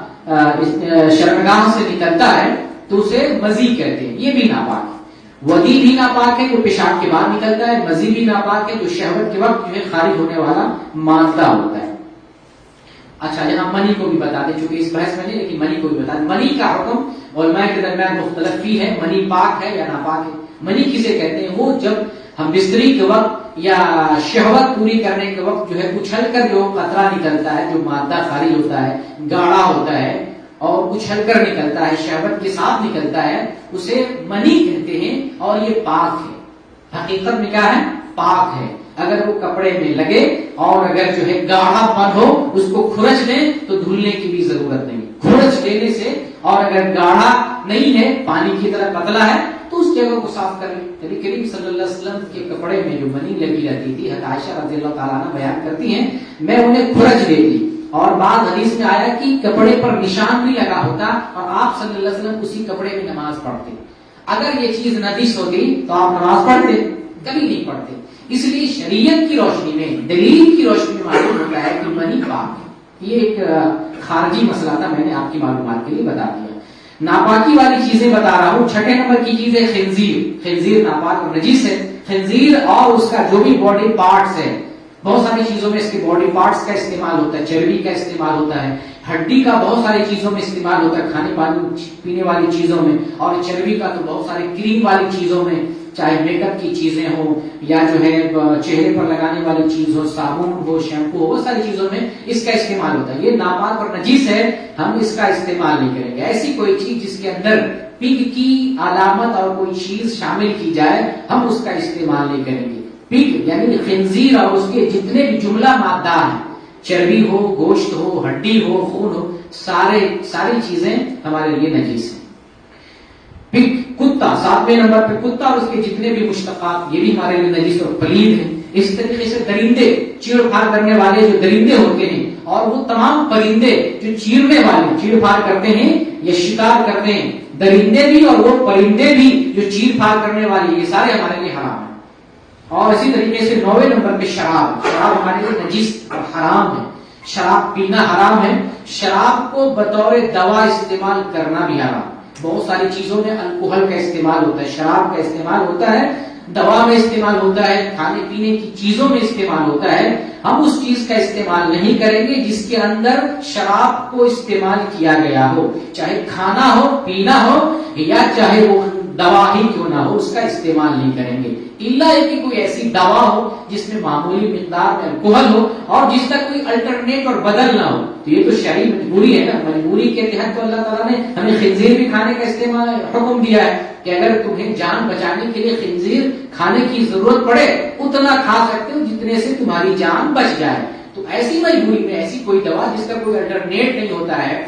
شرمگاہ سے نکلتا ہے تو اسے مزی کہتے ہیں، یہ بھی ناپاک ہے۔ ودی بھی ناپاک ہے جو پیشاب کے بعد نکلتا ہے، مزی بھی ناپاک ہے جو شہوت کے وقت جو ہے خارج ہونے والا مادہ ہوتا ہے۔ اچھا، یہاں منی کو بھی بتا دیں، چونکہ اس بحث میں نہیں، لیکن منی کو بھی بتا دیں۔ منی کا حکم علماء کے درمیان مختلف بھی ہے، منی پاک ہے یا ناپاک ہے۔ منی کسے کہتے ہیں؟ وہ جب ہم بستری کے وقت یا شہوت پوری کرنے کے وقت جو ہے اچھل کر جو قطرہ نکلتا ہے، جو مادہ خارج ہوتا ہے، گاڑھا ہوتا ہے اور اچھل کر نکلتا ہے، شہوت کے ساتھ نکلتا ہے، اسے منی کہتے ہیں۔ اور یہ پاک ہے، حقیقت میں کیا ہے؟ پاک ہے۔ اگر وہ کپڑے میں لگے اور اگر جو ہے گاڑھا پن ہو اس کو کھرچ لیں تو دھلنے کی بھی ضرورت نہیں، کھرچ لینے سے، اور اگر گاڑھا نہیں ہے پانی کی طرح پتلا ہے تو اس جگہ کو صاف کر لیں۔ نبی کریم صلی اللہ علیہ وسلم کے کپڑے میں جو منی لگی رہتی تھی، حضرت عائشہ رضی اللہ تعالیٰ عنہ بیان کرتی ہیں میں انہیں کھرچ لیتی، اور بعض حدیث میں آیا کہ کپڑے پر نشان بھی لگا ہوتا اور آپ صلی اللہ علیہ وسلم اسی کپڑے میں نماز پڑھتے۔ اگر یہ چیز نجس ہوتی تو آپ نماز پڑھتے؟ کبھی نہیں پڑھتے۔ اس لیے شریعت کی روشنی میں، دلیل کی روشنی میں معلوم ہوتا ہے کہ منی پاک ہے۔ یہ ایک خارجی مسئلہ تھا، میں نے آپ کی معلومات کے لیے بتا دیا۔ ناپاکی والی چیزیں بتا رہا ہوں۔ چھٹے نمبر کی چیز ہے خنزیر۔ خنزیر ناپاک اور نجس ہے۔ خنزیر اور اس کا جو بھی باڈی پارٹس ہے، بہت ساری چیزوں میں اس کے باڈی پارٹس کا استعمال ہوتا ہے، چربی کا استعمال ہوتا ہے، ہڈی کا بہت ساری چیزوں میں استعمال ہوتا ہے، کھانے پانی پینے والی چیزوں میں، اور چربی کا تو بہت سارے کریم والی چیزوں میں، چاہے میک اپ کی چیزیں ہوں یا جو ہے چہرے پر لگانے والی چیز ہو، صابن ہو، شیمپو ہو، بہت ساری چیزوں میں اس کا استعمال ہوتا ہے۔ یہ ناپاک اور نجیس ہے، ہم اس کا استعمال نہیں کریں گے۔ ایسی کوئی چیز جس کے اندر پگ کی علامت اور کوئی چیز شامل کی جائے ہم اس کا استعمال نہیں کریں گے۔ پگ یعنی خنزیر اور اس کے جتنے بھی جملہ مادہ ہیں، چربی ہو، گوشت ہو، ہڈی ہو، خون ہو، ساری چیزیں ہمارے لیے نجیس ہیں۔ پگ کتا، 7ویں نمبر پہ کتا اور اس کے جتنے بھی مشتقات، یہ بھی ہمارے لیے نجیس اور پلید ہیں۔ اس طریقے سے درندے، چیڑ پھاڑ کرنے والے جو درندے ہوتے ہیں، اور وہ تمام پرندے جو چیرنے والے، چیڑ پھاڑ کرتے ہیں یا شکار کرتے ہیں، درندے بھی اور وہ پرندے بھی جو چیڑ پھاڑ کرنے والے، یہ سارے ہمارے لیے حرام ہیں۔ اور اسی طریقے سے 9ویں نمبر پہ شراب ہمارے لیے نجیس اور حرام ہے۔ شراب پینا حرام ہے۔ شراب کو بطور دوا استعمال کرنا بھی حرام۔ بہت ساری چیزوں میں الکوہل کا استعمال ہوتا ہے، شراب کا استعمال ہوتا ہے، دوا میں استعمال ہوتا ہے، کھانے پینے کی چیزوں میں استعمال ہوتا ہے۔ ہم اس چیز کا استعمال نہیں کریں گے جس کے اندر شراب کو استعمال کیا گیا ہو، چاہے کھانا ہو، پینا ہو، یا چاہے وہ دوا ہی کیوں نہ ہو، اس کا استعمال نہیں کریں گے، الا کہ کوئی ایسی دوا ہو جس میں معمولی مقدار میں الکوہل ہو اور جس کا کوئی الٹرنیٹ اور بدل نہ ہو۔ تو یہ تو شرعی مجبوری ہے نا، مجبوری کے تحت تو اللہ تعالیٰ نے ہمیں خنزیر بھی کھانے کا استعمال حکم دیا ہے کہ اگر تمہیں جان بچانے کے لیے خنزیر کھانے کی ضرورت پڑے اتنا کھا سکتے ہو جتنے سے تمہاری جان بچ جائے۔ تو ایسی مجبوری میں ایسی کوئی دوا جس کا کوئی الٹرنیٹ نہیں ہوتا ہے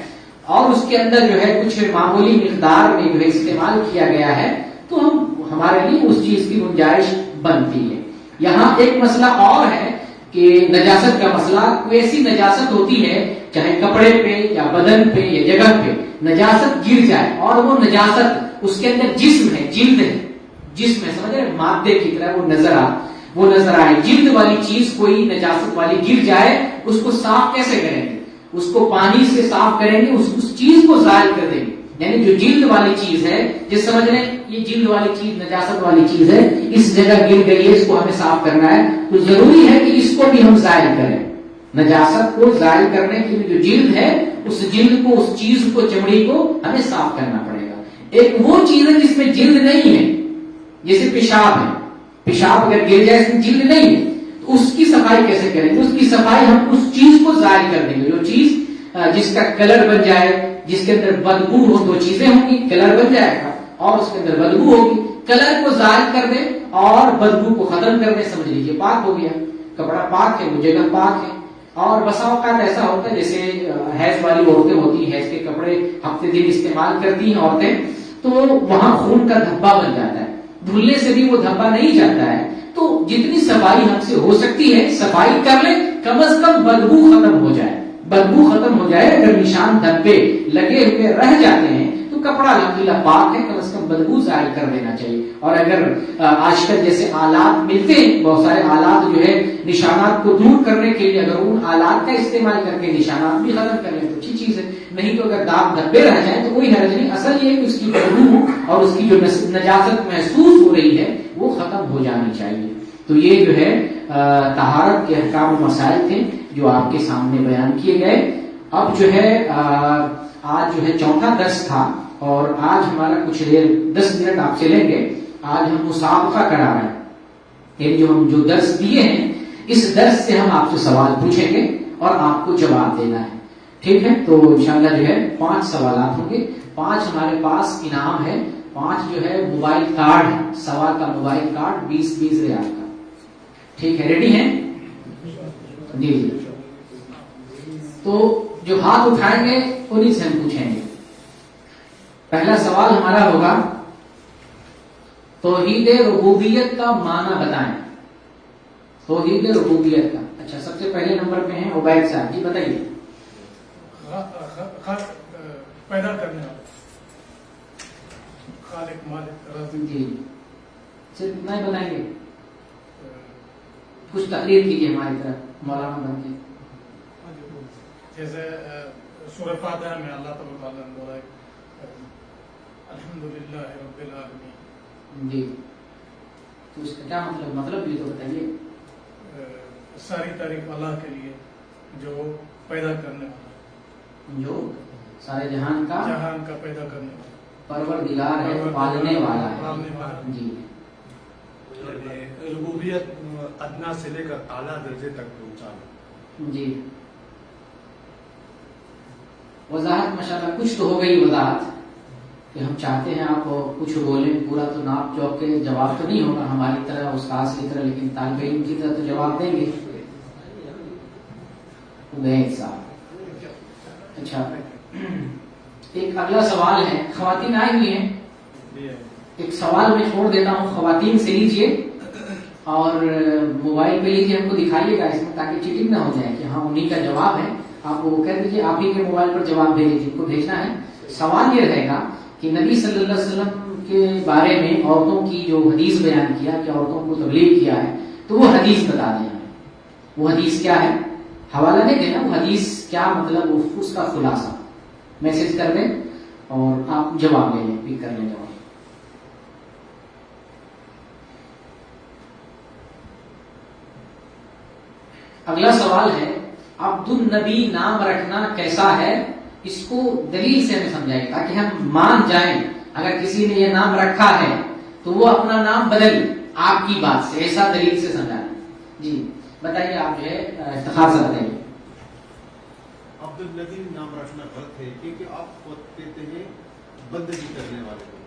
اور اس کے اندر جو ہے کچھ معمولی مقدار میں جو ہے استعمال کیا گیا ہے، تو ہمارے لیے اس چیز کی گنجائش بنتی ہے۔ یہاں ایک مسئلہ اور ہے کہ نجاست کا مسئلہ، کوئی ایسی نجاست ہوتی ہے چاہے کپڑے پہ یا بدن پہ یا جگہ پہ نجاست گر جائے اور وہ نجاست اس کے اندر جسم ہے، جلد ہے، جسم ہے، سمجھ رہے، مادے کی طرح وہ نظر آئے، جلد والی چیز کوئی نجاست والی گر جائے، اس کو صاف کیسے کریں گے؟ اس کو پانی سے صاف کریں گے، اس چیز کو زائل کر دیں گے۔ یعنی جو جلد والی چیز ہے، جس سمجھ رہے ہیں یہ جلد والی چیز نجاست والی چیز ہے، اس جگہ گر گئی ہے، اس کو ہمیں صاف کرنا ہے، تو ضروری ہے کہ اس کو بھی ہم زائل کریں۔ نجاست کو زائل کرنے کے لیے جو جلد ہے، اس جلد کو، اس چیز کو، چمڑی کو ہمیں صاف کرنا پڑے گا۔ ایک وہ چیز ہے جس میں جلد نہیں ہے، جیسے پیشاب ہے، پیشاب اگر گر جائے اس میں جلد نہیں ہے تو اس کی صفائی کیسے کریں گے؟ اس کی صفائی ہم اس چیز کو زائل کر دیں گے، جو چیز جس کا کلر بن جائے، جس کے اندر بدبو ہو، دو چیزیں ہوں گی، کلر بن جائے گا اور اس کے اندر بدبو ہوگی، کلر کو زائل کر دیں اور بدبو کو ختم کر دیں، سمجھ لیجیے پاک ہو گیا، کپڑا پاک ہے، وہ جگہ پاک ہے۔ اور بسا اوقات ایسا ہوتا ہے جیسے حیض والی عورتیں ہوتی ہیں، حیض کے کپڑے ہفتے دن استعمال کرتی ہیں عورتیں، تو وہاں خون کا دھبا بن جاتا ہے، دھلنے سے بھی وہ دھبا نہیں جاتا ہے، تو جتنی صفائی ہم سے ہو سکتی ہے صفائی کر لیں، کم از کم بدبو ختم ہو جائے، بدبو ختم ہو جائے۔ اگر نشان دھبے لگے ہوئے رہ جاتے ہیں تو کپڑا الحمدللہ پاک ہے، کم از کم بدبو ظاہر کر دینا چاہیے۔ اور اگر آج کل جیسے آلات ملتے ہیں، بہت سارے آلات جو ہے نشانات کو دور کرنے کے لیے، اگر ان آلات کا استعمال کر کے نشانات بھی ختم کر لیں تو اچھی چیز ہے، نہیں تو اگر داغ دھبے رہ جائیں تو کوئی حرج نہیں۔ اصل یہ کہ اس کی بدبو اور اس کی جو نجاست محسوس ہو رہی ہے وہ ختم ہو جانی چاہیے۔ تو یہ جو ہے طہارت کے احکام و مسائل تھے جو آپ کے سامنے بیان کیے گئے۔ اب جو ہے آج جو ہے چوتھا درس تھا اور آج ہمارا کچھ دیر 10 منٹ آپ سے لیں گے۔ آج ہم مسابقہ کرا رہے ہیں، یعنی جو ہم جو درس دیے ہیں اس درس سے ہم آپ سے سوال پوچھیں گے اور آپ کو جواب دینا ہے، ٹھیک ہے؟ تو انشاءاللہ جو ہے 5 سوالات ہوں گے، 5 ہمارے پاس انعام ہے، 5 جو ہے موبائل کارڈ ہے، سوال کا موبائل کارڈ 20 ریال کا، ٹھیک ہے، ریڈی ہیں؟ جی جی، تو جو ہاتھ اٹھائیں گے انہیں سے ہم پوچھیں گے. پہلا سوال ہمارا ہوگا توحید ربوبیت کا معنی بتائیں. توحید ربوبیت کا. اچھا، سب سے پہلے نمبر پہ ہیں عبید صاحب، جی بتائیے. پیدا کرنے والا، خالق مالک رازق. جی، صرف اتنا ہی بتائیں گے؟ کچھ تقریر کیجیے ہماری طرف مولانا بن کے. جیسے سورہ فاتحہ میں اللہ تعالیٰ نے بولا ہے الحمدللہ رب العالمین. جی، تو اس کا کیا مطلب بھی تو بتائیے. ساری تعریف اللہ کے لیے جو پیدا کرنے والا، جو سارے جہان کا پیدا کرنے والا، پروردگار ہے، پالنے والا ہے. جی، ربوبیت ادنا سے لے کر اعلیٰ درجے تک پہنچانا. جی، وضاحت ماشاءاللہ کچھ تو ہو گئی وضاحت کہ ہم چاہتے ہیں آپ کچھ بولیں، پورا تو ناپ چوک کے جواب تو نہیں ہوگا ہماری طرح استاذ کی طرح، لیکن طالب علم کی طرح تو جواب دیں گے. عبید صاحب. اچھا، ایک اگلا سوال ہے، خواتین آئی ہوئی ہیں. ایک سوال میں چھوڑ دیتا ہوں، خواتین سے لیجئے اور موبائل پہ لیجئے، ہم کو دکھائیے گا اس میں تاکہ چیٹنگ نہ ہو جائے کہ ہاں انہیں کا جواب ہے. آپ وہ کہہ دیجیے، آپ ہی کے موبائل پر جواب بھیجیے جن کو بھیجنا ہے. سوال یہ رہے گا کہ نبی صلی اللہ علیہ وسلم کے بارے میں عورتوں کی جو حدیث بیان کیا کہ عورتوں کو تبلیغ کیا ہے، تو وہ حدیث بتا دیں ہمیں. وہ حدیث کیا ہے؟ حوالہ دیں گے نا، وہ حدیث کیا مطلب، اس کا خلاصہ میسج کر دیں اور آپ جواب لے لیں، پک کر لیں جواب. اگلا سوال ہے عبد النبی نام رکھنا کیسا ہے، اس کو دلیل سے ہمیں سمجھائیں تاکہ ہم مان جائیں. اگر کسی نے یہ نام رکھا ہے تو وہ اپنا نام بدل آپ کی بات سے، ایسا دلیل سے سمجھائیں. جی بتائیے، آپ جو ہے افتخار سے بتائیے. عبد النبی نام رکھنا غلط ہے کیونکہ آپ کو کہتے ہیں بندگی کرنے والے کو.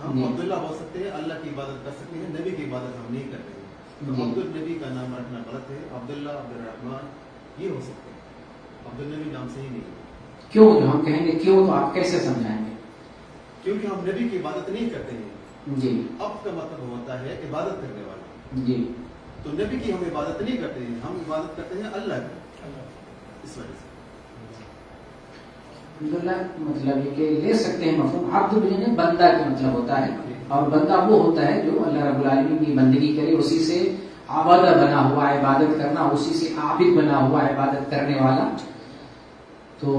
ہم عبداللہ ہو سکتے ہیں، اللہ کی عبادت کر سکتے ہیں، نبی کی عبادت ہم نہیں کرتے ہیں. تو عبد النبی کا نام رکھنا غلط ہے. عبداللہ، عبد الرحمن یہ ہو سکتے ہیں، عبد النبی نام صحیح نہیں ہے. کیوں؟ جو ہم کہیں گے کیوں تو آپ کیسے سمجھائیں گے؟ کیونکہ ہم نبی کی عبادت نہیں کرتے ہیں. جی، اب کا مطلب ہوتا ہے عبادت کرنے والا. جی، تو نبی کی ہم عبادت نہیں کرتے ہیں، ہم عبادت کرتے ہیں اللہ کی. اس وجہ سے عبداللہ مطلب یہ کہ لے سکتے ہیں مفہوم. عبد بن بندہ کا مطلب ہوتا ہے، اور بندہ وہ ہوتا ہے جو اللہ رب العالمین کی بندگی کرے، اسی سے عبادہ بنا ہوا، عبادت کرنا، اسی سے عابد بنا ہوا، عبادت کرنے والا. تو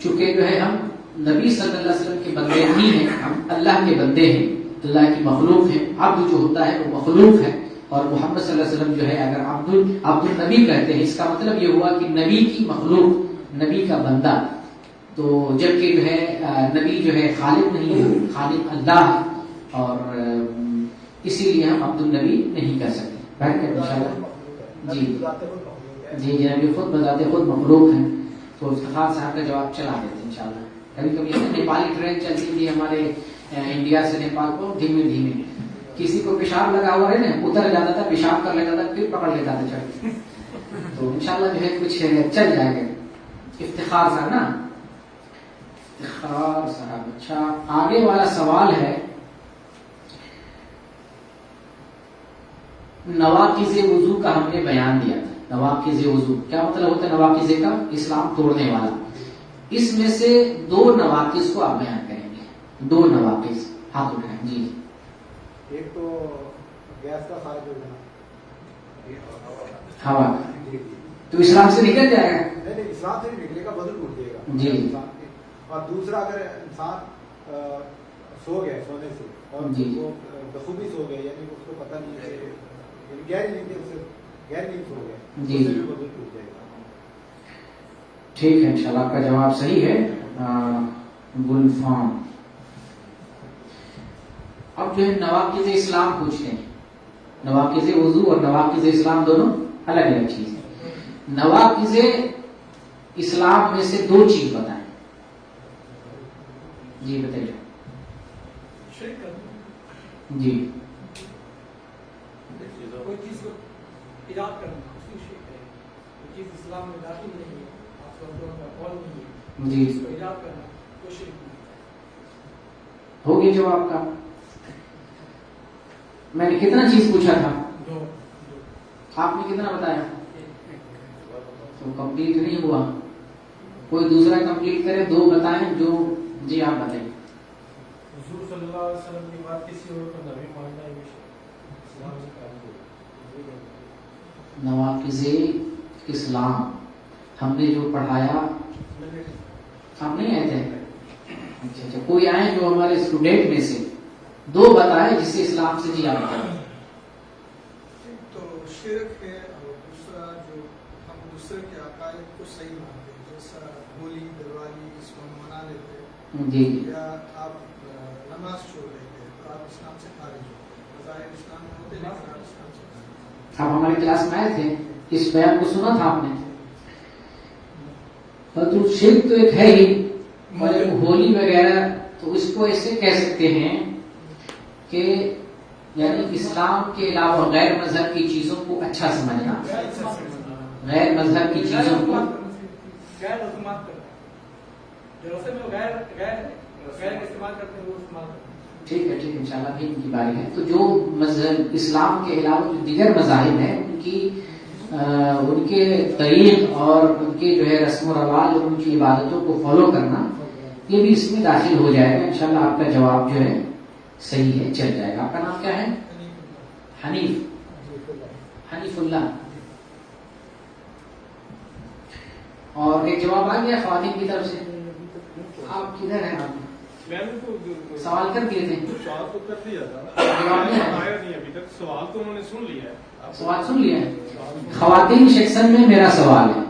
چونکہ جو ہے ہم نبی صلی اللہ علیہ وسلم کے بندے نہیں ہیں، ہم اللہ کے بندے ہیں، اللہ کی مخلوق ہیں. عبد جو ہوتا ہے وہ مخلوق ہے، اور محمد صلی اللہ علیہ وسلم جو ہے اگر عبد النبی کہتے ہیں، اس کا مطلب یہ ہوا کہ نبی کی مخلوق، نبی کا بندہ. تو جبکہ جو ہے نبی جو ہے خالق نہیں ہے، خالق اللہ ہے، اور اسی لیے ہم عبد النبی نہیں کر سکتے. بیٹھ کر انشاءاللہ. جی جی جی، نبی خود بذات خود مخلوق ہیں. تو افتخار صاحب کا جواب چلا دیتے ہیں انشاءاللہ. کبھی کبھی نیپالی ٹرین چلتی تھی ہمارے انڈیا سے نیپال کو، دھیمے دھیمے کسی کو پیشاب لگا ہوا ہے نا، اتر جاتا تھا، پیشاب کر لیتا تھا، پھر پکڑ لیتا تھا چڑھ. تو انشاءاللہ جو ہے کچھ چل جائے گا. افتخار صاحب نا، افتخار صاحب. اچھا، آگے والا سوال ہے نواقض وضو کا ہم نے بیان دیا تھا. نواقض وضو کیا مطلب ہوتا ہے؟ نواقض کا اسلام توڑنے والا. اس میں سے دو نواقض کو آپ بیان کریں گے. دو نواقض، ہاتھ اٹھائیں. جی، ایک تو گیس کا خارج ہو جانا، ہوا کا، تو اسلام سے نکل جائے گا. نہیں، اسلام سے نکلے گا، بدل ٹوٹ جائے گا. جی. اور دوسرا اگر انسان سو گیا سونے سے اور وہ بخوبی سو گیا، یعنی اس کو پتہ نہیں ہے، گہری نیند سے گہری نیند سو گیا، جی، بدل ٹوٹ جائے گا. ٹھیک ہے، انشاءاللہ آپ کا جواب صحیح ہے. گلفام. اب جو ہے نواقض اسلام پوچھتے ہیں. نواقض وضو اور نواقض اسلام دونوں الگ الگ چیز ہیں. نواقض اسلام میں سے دو چیز بتائیں. جی بتائیے. جی، کوئی چیز کو ایجاد کرنا اس کی شرک ہے. کوئی چیز اسلام میں داخل نہیں ہے, آپ کا قول نہیں ہے, جی اس کو ایجاد کرنا کوئی شرک نہیں ہے. ہو گیا جواب کا. میں نے کتنا چیز پوچھا تھا, دو آپ نے کتنا بتایا؟ تو کمپلیٹ نہیں ہوا. کوئی دوسرا کمپلیٹ کرے, دو بتائیں جو. جی آپ بتائیں. حضور صلی اللہ علیہ وسلم کی بات کسی اور کو نبی ماننا ہے اسلام سے تعلق ہے. نواقض اسلام ہم نے جو پڑھایا آپ نہیں آئے تھے؟ اچھا کوئی آئے جو ہمارے اسٹوڈینٹ میں سے دو بتائے جس سے اسلام سے جی آپ بتائیں. تو شرک ہے, اور دوسرا جو ہم دوسرے کے عقائد کو صحیح مانتے ہیں, جیسا ہولی دیوالی اس کو ہم منا لیتے ہیں, جی جی. یا آپ نماز چھوڑ دیتے ہیں تو آپ اسلام سے خارج ہوتے ہیں. بظاہر اسلام میں ہوتے لیکن آپ اسلام سے خارج ہوتے ہیں. آپ ہماری کلاس میں آئے تھے, اس بیان کو سنا تھا آپ نے؟ تو شرک تو ایک ہے ہی, اور ہولی وغیرہ تو اس کو ایسے کہہ سکتے ہیں کہ یعنی اسلام کے علاوہ غیر مذہب کی چیزوں کو اچھا سمجھنا, غیر مذہب کی چیزوں کو غیر رسومات کرنا, جو رسم میں غیر استعمال کرتے ہیں وہ استعمال کرتے ہیں. ٹھیک ہے انشاءاللہ بھی ان کی باری ہے. تو جو مذہب اسلام کے علاوہ جو دیگر مذاہب ہیں ان کے طریق اور ان کے جو ہے رسم و رواج اور ان کی عبادتوں کو فالو کرنا, یہ بھی اس میں داخل ہو جائے گا. انشاءاللہ آپ کا جواب جو ہے صحیح ہے, چل جائے گا. آپ کا نام کیا ہے؟ حنیف اللہ. اور ایک جواب آ گیا خواتین کی طرف سے. آپ کدھر ہیں؟ آپ میں نے سوال کر دیے تھے. سوال تو کر دیا تھا, جواب نہیں آیا. آیا نہیں ابھی تک. سوال تو انہوں نے سن لیا ہے. سوال سن لیا ہے. خواتین سیکشن میں میرا سوال ہے,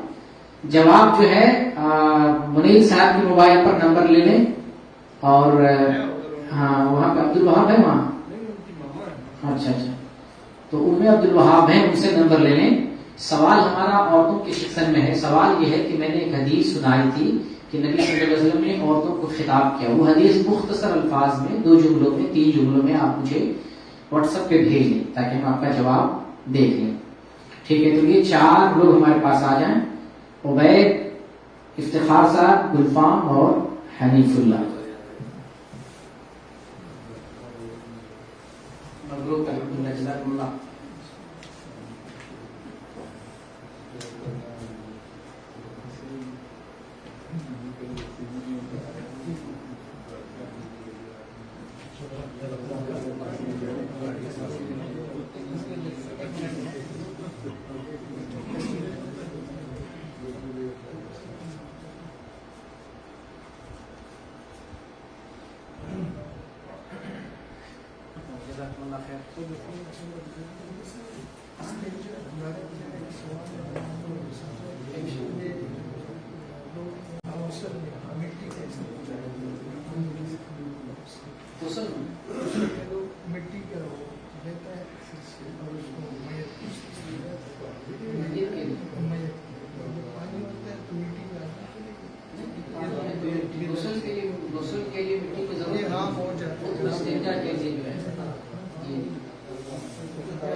جواب جو ہے منیر صاحب کے موبائل پر نمبر لے لیں, اور ہاں وہاں پہ عبد الوہاب ہے وہاں. اچھا تو ان میں عبد الوہاب ہیں, ان سے نمبر لے لیں. سوال ہمارا عورتوں کے سیکشن میں ہے. سوال یہ ہے کہ میں نے ایک حدیث سنائی تھی کہ نبی صلی اللہ علیہ وسلم نے عورتوں کو خطاب کیا. وہ حدیث مختصر الفاظ میں 2 جملوں میں 3 جملوں میں آپ مجھے واٹس ایپ پہ بھیج دیں تاکہ ہم آپ کا جواب دیکھ لیں. ٹھیک ہے, تو یہ 4 لوگ ہمارے پاس آ جائیں. عبید, افتخار صاحب, گلفام اور حنیف اللہ. مبروک, الحمدللہ, جزاکم اللہ. مٹی کا لیتا ہے اور اس کو پانی ہوتا ہے تو مٹی کا غسل کے لیے مٹی کی ضرورت ہو جاتا ہے. استنجا کے لیے جو ہے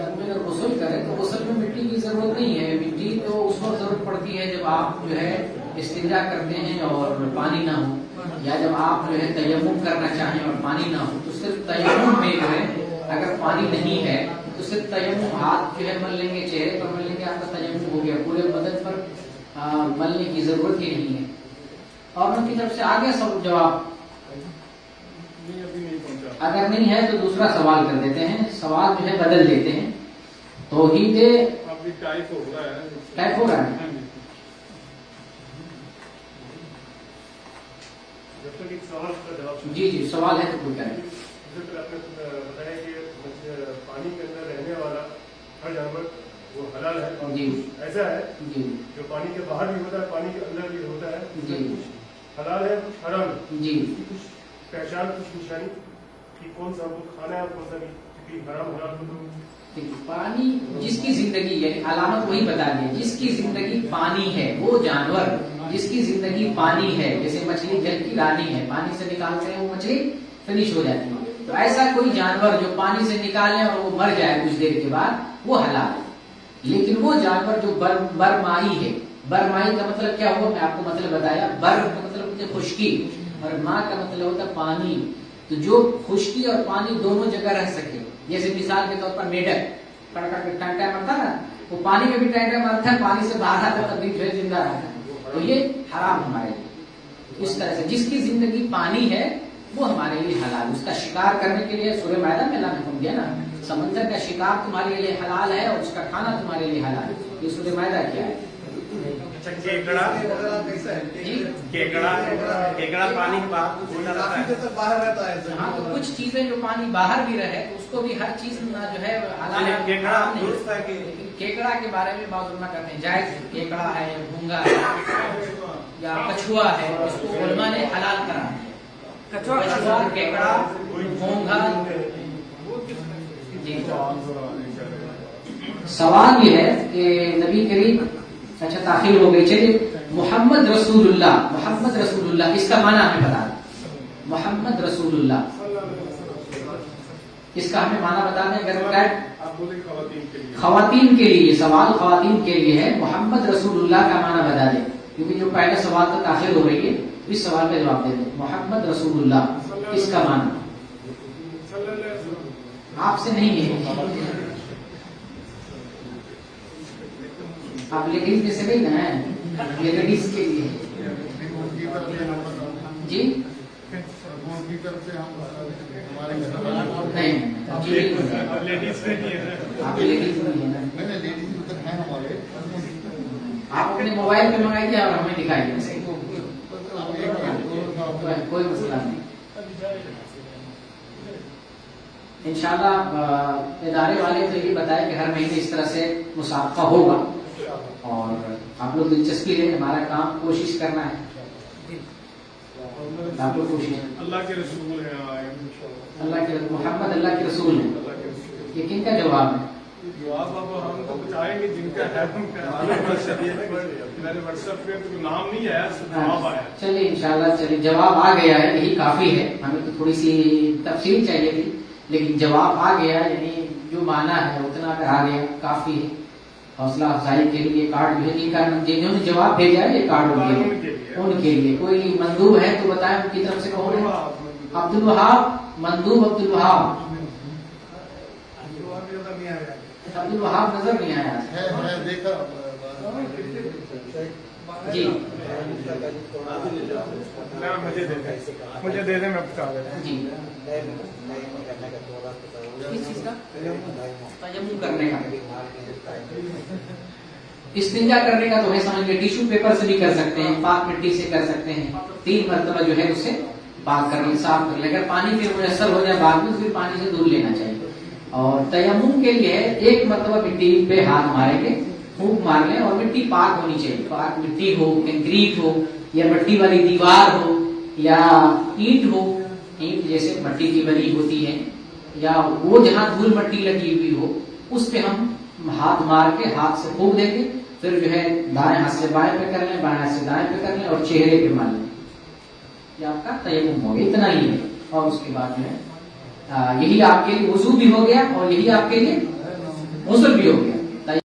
آدمی اگر غسل کرے تو غسل میں مٹی کی ضرورت نہیں ہے. مٹی تو اس وقت ضرورت پڑتی ہے جب آپ جو ہے استنجا کرتے ہیں اور پانی نہ ہو, یا جب آپ جو ہے تیمم کرنا چاہیں اور پانی نہ ہو. تو صرف تیمم میں جو ہے اگر پانی نہیں ہے تو صرف تیمم, ہاتھ جو ہے مل لیں گے, چہرے پر مل لیں گے, آپ کا تیمم ہو گیا. پورے بدن پر ملنے کی ضرورت ہی نہیں ہے. اور ان کی طرف سے آ گیا سب جواب؟ اگر نہیں ہے تو دوسرا سوال کر دیتے ہیں. سوال جو ہے بدل دیتے ہیں. توحید ٹائپ ہو رہا ہے. ٹائپ ہو رہا ہے. جی سوال ہے تو کوئی کریں. آپ نے بتایا کہ پانی کے اندر رہنے والا ہر جانور وہ حلال ہے. جی ایسا ہے جی جو پانی کے باہر بھی ہوتا ہے, پانی کے اندر بھی ہوتا ہے. جی حلال ہے, کچھ حرام ہے. جی کچھ پہچان, کچھ نشانی کہ کون سا ہم کو کھانا ہے اور کون سا نہیں, کیونکہ حرام حلال کو پانی جس کی زندگی یعنی علامت وہی بتا دی, جس کی زندگی پانی ہے وہ جانور جس کی زندگی پانی ہے, جیسے مچھلی جل کی رانی ہے, پانی سے نکالتے ہیں وہ مچھلی فنش ہو جاتی ہے. تو تو ایسا کوئی جانور جو پانی سے نکالیں اور وہ مر جائے کچھ دیر کے بعد وہ حلال ہے. لیکن وہ جانور جو برمائی ہے، برمائی کا مطلب کیا ہوا، میں آپ کو مطلب بتایا. بر کا مطلب ہوتا ہے خشکی اور ماں کا مطلب ہوتا ہے پانی. تو جو خشکی اور پانی دونوں جگہ رہ سکے، جیسے مثال کے طور پر میڈک کڑ کڑ کے ٹانٹا مرتا نا، وہ پانی میں بھی ٹانٹا مارتا ہے، پانی سے باہر آتا ہے تب بھی جو ہے زندہ رہتا ہے. تو یہ حرام ہمارے لیے. اس طرح سے جس کی زندگی پانی ہے وہ ہمارے لیے حلال. اس کا شکار کرنے کے لیے سورہ مائدہ میں اللہ نے حکم دیا نا، سمندر کا شکار تمہارے لیے حلال ہے اور اس کا کھانا تمہارے لیے حلال ہے. یہ سورہ مائدہ کیا ہے؟ کیکڑا پانی باہر رہتا ہے. ہاں تو کچھ چیزیں جو پانی باہر بھی رہے تو اس کو بھی ہر چیز جو ہے حلال ہے. کیکڑا کے بارے میں بات کرنا کرتے ہیں، جائز کیکڑا ہے، گھونگا ہے یا کچھوا ہے، اس کو علماء نے حلال کرا ہے. کچھوا، کیکڑا، گھونگا. جی سوال یہ ہے کہ نبی کریم، اچھا تاخیر ہو گئی، چلیے محمد رسول اللہ، محمد رسول اللہ اس کا معنی ہمیں بتا دیں. محمد رسول اللہ اس کا ہمیں معنی بتا دیں. اگر خواتین کے لیے سوال، خواتین کے لیے ہے، محمد رسول اللہ کا معنی بتا دیں، کیونکہ جو پہلے سوال کا تاخیر ہو رہی ہے اس سوال کا جواب دے دیں. محمد رسول اللہ اس کا معنی آپ سے نہیں ہے، آپ لیڈیز میں سے نہیں نا ہے، یہ لیڈیز کے لیے جی نہیں، آپ لیڈیز نہیں ہے نا. آپ اپنے موبائل پہ منگائیے اور ہمیں دکھائیے، کوئی مسئلہ نہیں. انشاءاللہ ادارے والے تو یہ بتائے کہ ہر مہینے اس طرح سے مسابقہ ہوگا اور آپ لوگ دلچسپی لیں. ہمارا کام کوشش کرنا ہے، آپ لوگ کوشش. اللہ کے رسول ہیں، اللہ کے محمد اللہ کے رسول ہیں، یہ کن کا جواب ہے؟ جواب ہم تو بتائیں گے جن کا ہے. میرے واٹس ایپ پہ نام نہیں آیا، جواب آیا. چلیے انشاءاللہ، چلیے جواب آ گیا ہے، یہی کافی ہے. ہمیں تو تھوڑی سی تفصیل چاہیے تھی لیکن جواب آ گیا، یعنی جو مانا ہے اتنا اگر آ گیا کافی ہے. حوصلہ افزائی کے لیے کارڈ جو ہے جنہوں نے جواب بھیجا ہے یہ کارڈ ان کے لیے. کوئی مندوب ہے تو بتائیں ان کی طرف سے کون ہے؟ عبد الوہاب، مندوب عبد الوہاب. عبد الوہاب نظر نہیں آیا جی. مجھے دے دیں، میں بتا دیتا ہوں. جی کس چیز کا؟ تیمم کرنے کا، استنجا کرنے کا تو ہے سمجھ لیں، ٹیشو پیپر سے بھی کر سکتے ہیں، پاک مٹی سے کر سکتے ہیں. 3 مرتبہ جو ہے اسے پاک کر لیں، صاف کر لیں. اگر پانی پھر میسر ہو جائے بعد میں پھر پانی سے دھل لینا چاہیے. اور تیمم کے لیے 1 مرتبہ مٹی پہ ہاتھ ماریں گے، پھونک مار لیں اور مٹی پاک ہونی چاہیے. پاک مٹی ہو، کنکریٹ ہو یا مٹی والی دیوار ہو یا اینٹ ہو، اینٹ جیسے مٹی کی بنی ہوتی ہے، یا وہ جہاں دھول مٹی لگی ہوئی ہو اس پہ ہم ہاتھ مار کے ہاتھ سے پھونک دیں گے. پھر جو ہے دائیں ہاتھ سے بائیں پہ کر لیں، بائیں ہاتھ سے دائیں پہ کر لیں اور چہرے پہ مار لیں. یہ آپ کا تیمم ہو گیا، اتنا ہی ہے. اور اس کے بعد جو ہے یہی آپ کے لیے وضو بھی ہو گیا اور یہی آپ کے لیے غسل بھی ہو گیا.